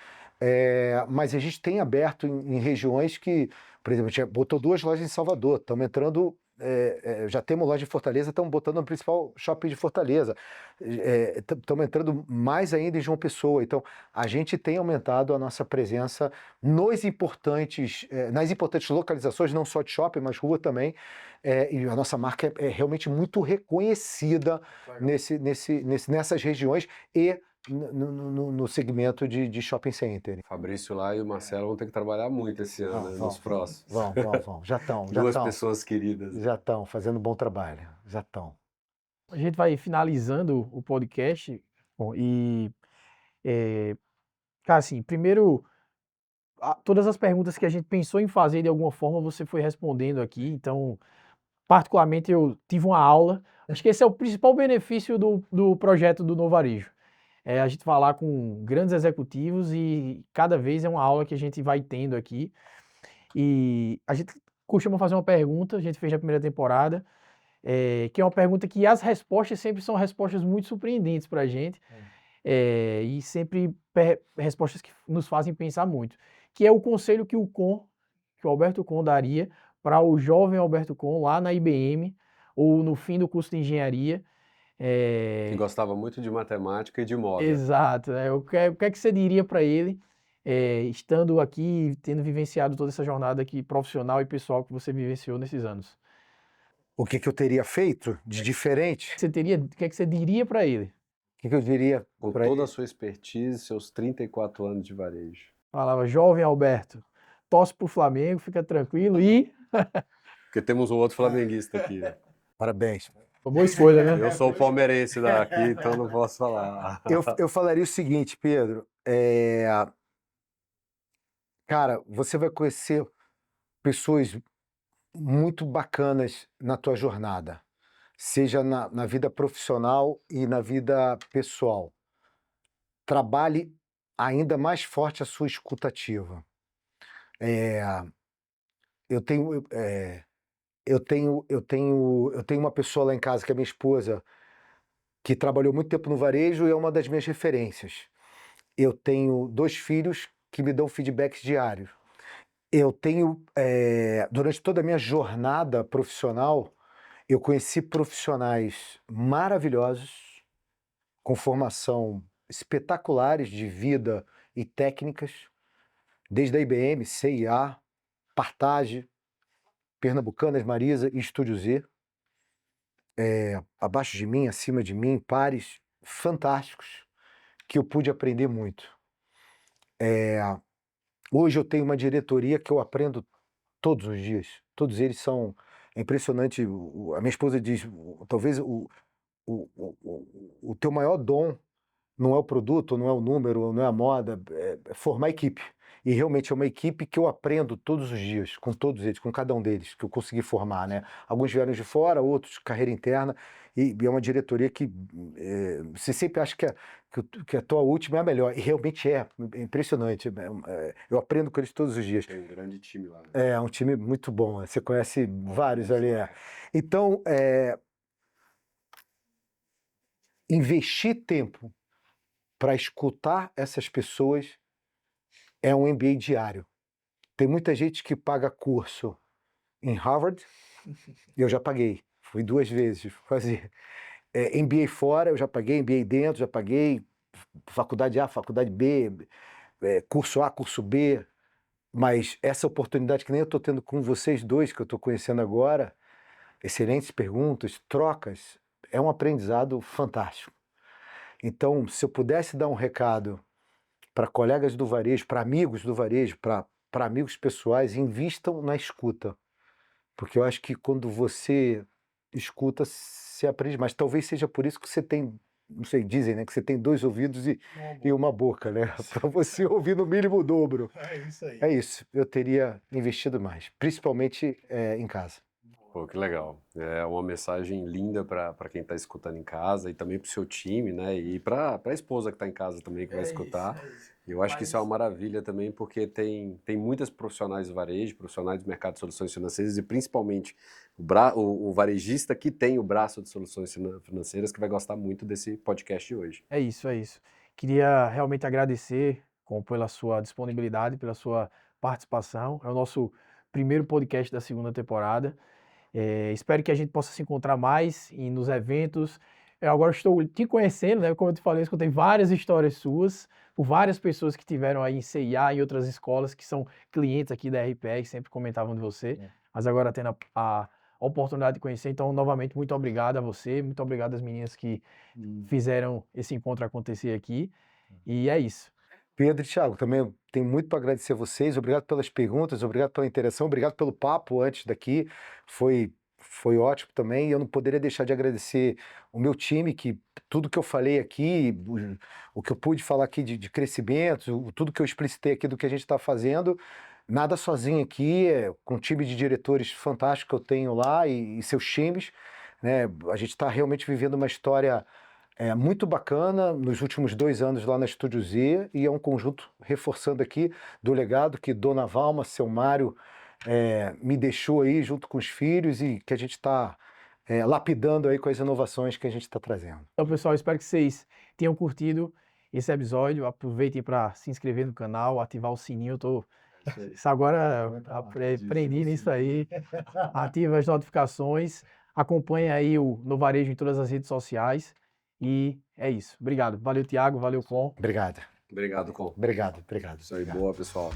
mas a gente tem aberto em regiões que, por exemplo, a gente botou 2 lojas em Salvador, estamos entrando. Já temos loja em Fortaleza, estamos botando no principal shopping de Fortaleza. Estamos entrando mais ainda em João Pessoa. Então, a gente tem aumentado a nossa presença nas importantes localizações, não só de shopping, mas rua também. E a nossa marca é realmente muito reconhecida nessas regiões e no segmento de shopping center. O Fabrício lá e o Marcelo vão ter que trabalhar muito esse ano, nos próximos. Vão. Já estão. Duas pessoas queridas. Já estão fazendo bom trabalho. Já estão. A gente vai finalizando o podcast. Bom, cara, assim, primeiro, todas as perguntas que a gente pensou em fazer de alguma forma, você foi respondendo aqui. Então, particularmente, eu tive uma aula. Acho que esse é o principal benefício do projeto do Novo Varejo. É a gente falar com grandes executivos e cada vez é uma aula que a gente vai tendo aqui. E a gente costuma fazer uma pergunta, a gente fez na primeira temporada, que é uma pergunta que as respostas sempre são respostas muito surpreendentes para a gente, e sempre respostas que nos fazem pensar muito, que é o conselho que o Alberto Con daria para o jovem Alberto Con lá na IBM ou no fim do curso de engenharia. Que gostava muito de matemática e de moda. Exato. O que é que você diria para ele, estando aqui, tendo vivenciado toda essa jornada aqui profissional e pessoal que você vivenciou nesses anos? O que eu teria feito de diferente? O que é que você diria para ele? O que eu diria Com para toda ele? a sua expertise, seus 34 anos de varejo. Falava, jovem Alberto, torce pro Flamengo, fica tranquilo e... Porque temos um outro flamenguista aqui. Parabéns. Boa escolha, né? Eu sou o palmeirense daqui, então não posso falar. Eu falaria o seguinte, Pedro. Cara, você vai conhecer pessoas muito bacanas na tua jornada, seja na vida profissional e na vida pessoal. Trabalhe ainda mais forte a sua escutativa. Eu tenho uma pessoa lá em casa que é minha esposa, que trabalhou muito tempo no varejo e é uma das minhas referências. Eu tenho 2 filhos que me dão feedbacks diários. Eu tenho, durante toda a minha jornada profissional, eu conheci profissionais maravilhosos, com formação espetaculares de vida e técnicas, desde a IBM, CIA, Partage, Pernambucanas, Marisa e Estúdio Z. Abaixo de mim, acima de mim, pares fantásticos, que eu pude aprender muito. Hoje eu tenho uma diretoria que eu aprendo todos os dias. Todos eles são... É impressionante. A minha esposa diz, talvez o teu maior dom não é o produto, não é o número, não é a moda, é formar equipe. E realmente é uma equipe que eu aprendo todos os dias, com todos eles, com cada um deles, que eu consegui formar, né? Alguns vieram de fora, outros carreira interna, e é uma diretoria que você sempre acha que a tua última é a melhor, e realmente é impressionante. Eu aprendo com eles todos os dias. Tem um grande time lá. Né? É um time muito bom, você conhece vários ali. Então, investir tempo para escutar essas pessoas é um MBA diário. Tem muita gente que paga curso em Harvard, eu já paguei, fui 2 vezes fazer. MBA fora, eu já paguei, MBA dentro, já paguei, faculdade A, faculdade B, curso A, curso B, mas essa oportunidade que nem eu estou tendo com vocês dois, que eu estou conhecendo agora, excelentes perguntas, trocas, é um aprendizado fantástico. Então, se eu pudesse dar um recado para colegas do varejo, para amigos do varejo, para amigos pessoais, invistam na escuta. Porque eu acho que quando você escuta, você aprende mais. Talvez seja por isso que você tem, não sei, dizem, né, que você tem 2 ouvidos e uma boca, né? Para você ouvir no mínimo o dobro. É isso aí. É isso, eu teria investido mais, principalmente em casa. Pô, que legal. É uma mensagem linda para quem está escutando em casa e também para o seu time, né? E para a esposa que está em casa também que vai escutar. Eu acho que isso é uma maravilha também, porque tem muitas profissionais do varejo, profissionais do mercado de soluções financeiras e principalmente o varejista que tem o braço de soluções financeiras que vai gostar muito desse podcast de hoje. É isso, é isso. Queria realmente agradecer pela sua disponibilidade, pela sua participação. É o nosso primeiro podcast da segunda temporada. Espero que a gente possa se encontrar mais nos eventos. Eu agora estou te conhecendo, né? Como eu te falei, eu escutei várias histórias suas, por várias pessoas que tiveram aí em CIA e em outras escolas, que são clientes aqui da RPR, sempre comentavam de você, mas agora tendo a oportunidade de conhecer. Então, novamente, muito obrigado a você, muito obrigado às meninas que fizeram esse encontro acontecer aqui. E é isso. Pedro e Thiago, também tenho muito para agradecer a vocês. Obrigado pelas perguntas, obrigado pela interação, obrigado pelo papo antes daqui. Foi ótimo também. E eu não poderia deixar de agradecer o meu time, que tudo que eu falei aqui, o que eu pude falar aqui de crescimento, tudo que eu explicitei aqui do que a gente está fazendo, nada sozinho aqui, com um time de diretores fantástico que eu tenho lá e seus times, né? A gente está realmente vivendo uma história muito bacana nos últimos 2 anos lá na Estúdio Z, e é um conjunto, reforçando aqui, do legado que Dona Valma, seu Mário, me deixou aí junto com os filhos e que a gente está lapidando aí com as inovações que a gente está trazendo. Então, pessoal, espero que vocês tenham curtido esse episódio. Aproveitem para se inscrever no canal, ativar o sininho. Agora aprendi nisso aí. Ativa as notificações. Acompanhe aí o No Varejo em todas as redes sociais. E é isso. Obrigado. Valeu, Thiago. Valeu, Com. Obrigado. Obrigado, Com. Obrigado. Isso aí, boa, pessoal.